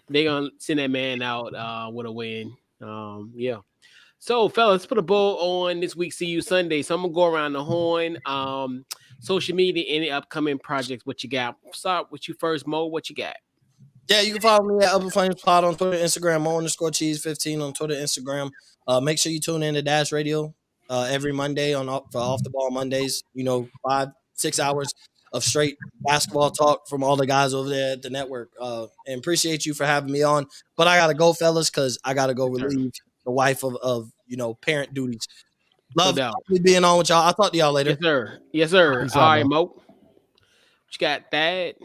They're gonna send that man out with a win. So, fellas, let's put a bow on this week's CU Sunday. So I'm gonna go around the horn. Social media, any upcoming projects? What you got? Start with you first, Mo. What you got? Yeah, you can follow me at Upper Flames Pod on Twitter, Instagram, Mo_Cheese15 on Twitter, Instagram. Make sure you tune in to Dash Radio every Monday for Off the Ball Mondays. 5-6 hours of straight basketball talk from all the guys over there at the network. And appreciate you for having me on. But I gotta go, fellas, because I gotta go relieve the wife of parent duties. Love me being on with y'all. I'll talk to y'all later. Yes, sir. Yes, sir. Peace All out, right, man. Mo. What you got that?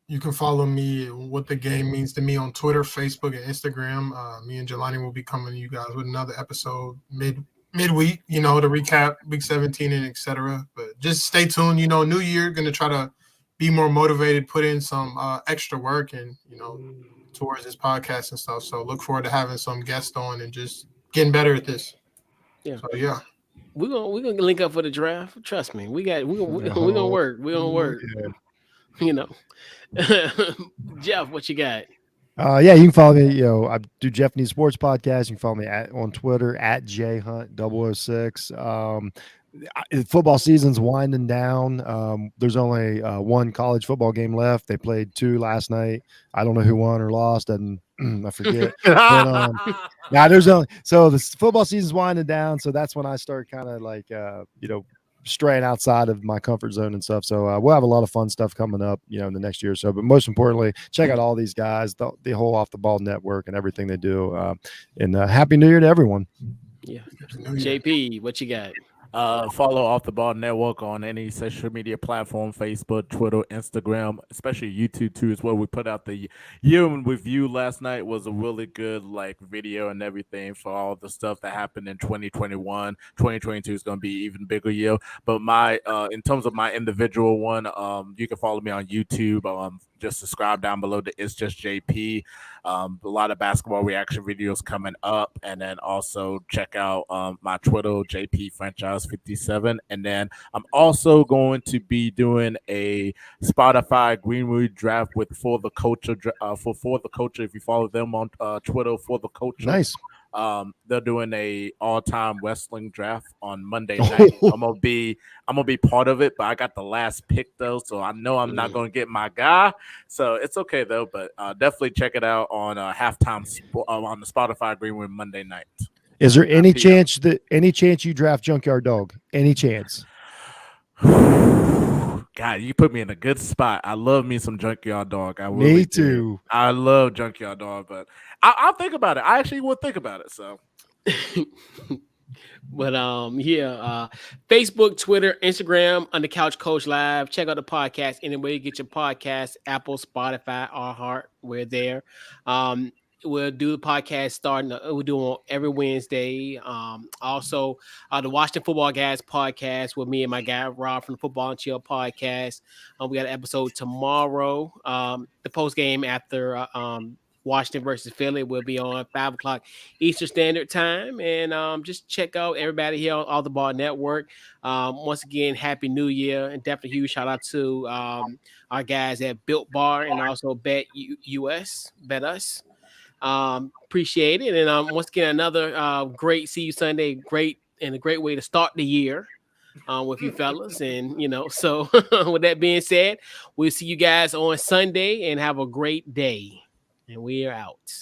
You can follow me, What the Game Means to Me, on Twitter, Facebook, and Instagram. Me and Jelani will be coming to you guys with another episode midweek, to recap week 17 and etc. But just stay tuned. New year, going to try to be more motivated, put in some extra work and, towards this podcast and stuff. So look forward to having some guests on and just getting better at this. Yeah. So, yeah. We're gonna link up for the draft. Trust me. We're gonna work. We're gonna work. Jeff, what you got? Yeah, you can follow me. I do Jeff Needs Sports Podcast. You can follow me on Twitter at jhunt006. Football season's winding down. There's only one college football game left. They played 2 last night. I don't know who won or lost, and I forget. But there's only so the football season's winding down. So that's when I start kind of like straying outside of my comfort zone and stuff. So we'll have a lot of fun stuff coming up, in the next year or so. But most importantly, check out all these guys, the whole Off the Ball network and everything they do. And Happy New Year to everyone. Yeah. JP, what you got? Follow Off the Ball Network on any social media platform, Facebook, Twitter, Instagram, especially YouTube too, is where we put out the year in review. Last night was a really good video and everything for all the stuff that happened in 2021. 2022 is going to be even bigger year. But in terms of my individual one, you can follow me on YouTube. Just subscribe down below to It's Just JP. A lot of basketball reaction videos coming up, and then also check out my Twitter, JP Franchise 57. And then I'm also going to be doing a Spotify Greenwood draft with For the Culture. For the Culture, if you follow them on Twitter, For the Culture. Nice. They're doing a all-time wrestling draft on Monday night. I'm gonna be part of it, but I got the last pick though, so I know I'm not gonna get my guy. So it's okay though. But definitely check it out on halftime on the Spotify Greenwood Monday night. Is there any chance you draft Junkyard Dog? Any chance? God, you put me in a good spot. I love me some Junkyard Dog. Me too. I love Junkyard Dog, but I'll think about it. I actually will think about it. So, but Facebook, Twitter, Instagram, On the Couch Coach Live. Check out the podcast anywhere you get your podcast. Apple, Spotify, iHeart. We're there. We'll do the podcast we'll do on every Wednesday. Also, the Washington Football Guys podcast with me and my guy Rob from the Football and Chill podcast. We got an episode tomorrow. The post game after Washington versus Philly will be on 5:00 Eastern Standard Time. And just check out everybody here on All the Ball Network. Once again, Happy New Year, and definitely huge shout out to our guys at Built Bar and also Bet Us. Appreciate it. And once again, another great See You Sunday, great way to start the year with you fellas. And so with that being said, we'll see you guys on Sunday and have a great day. And we are out.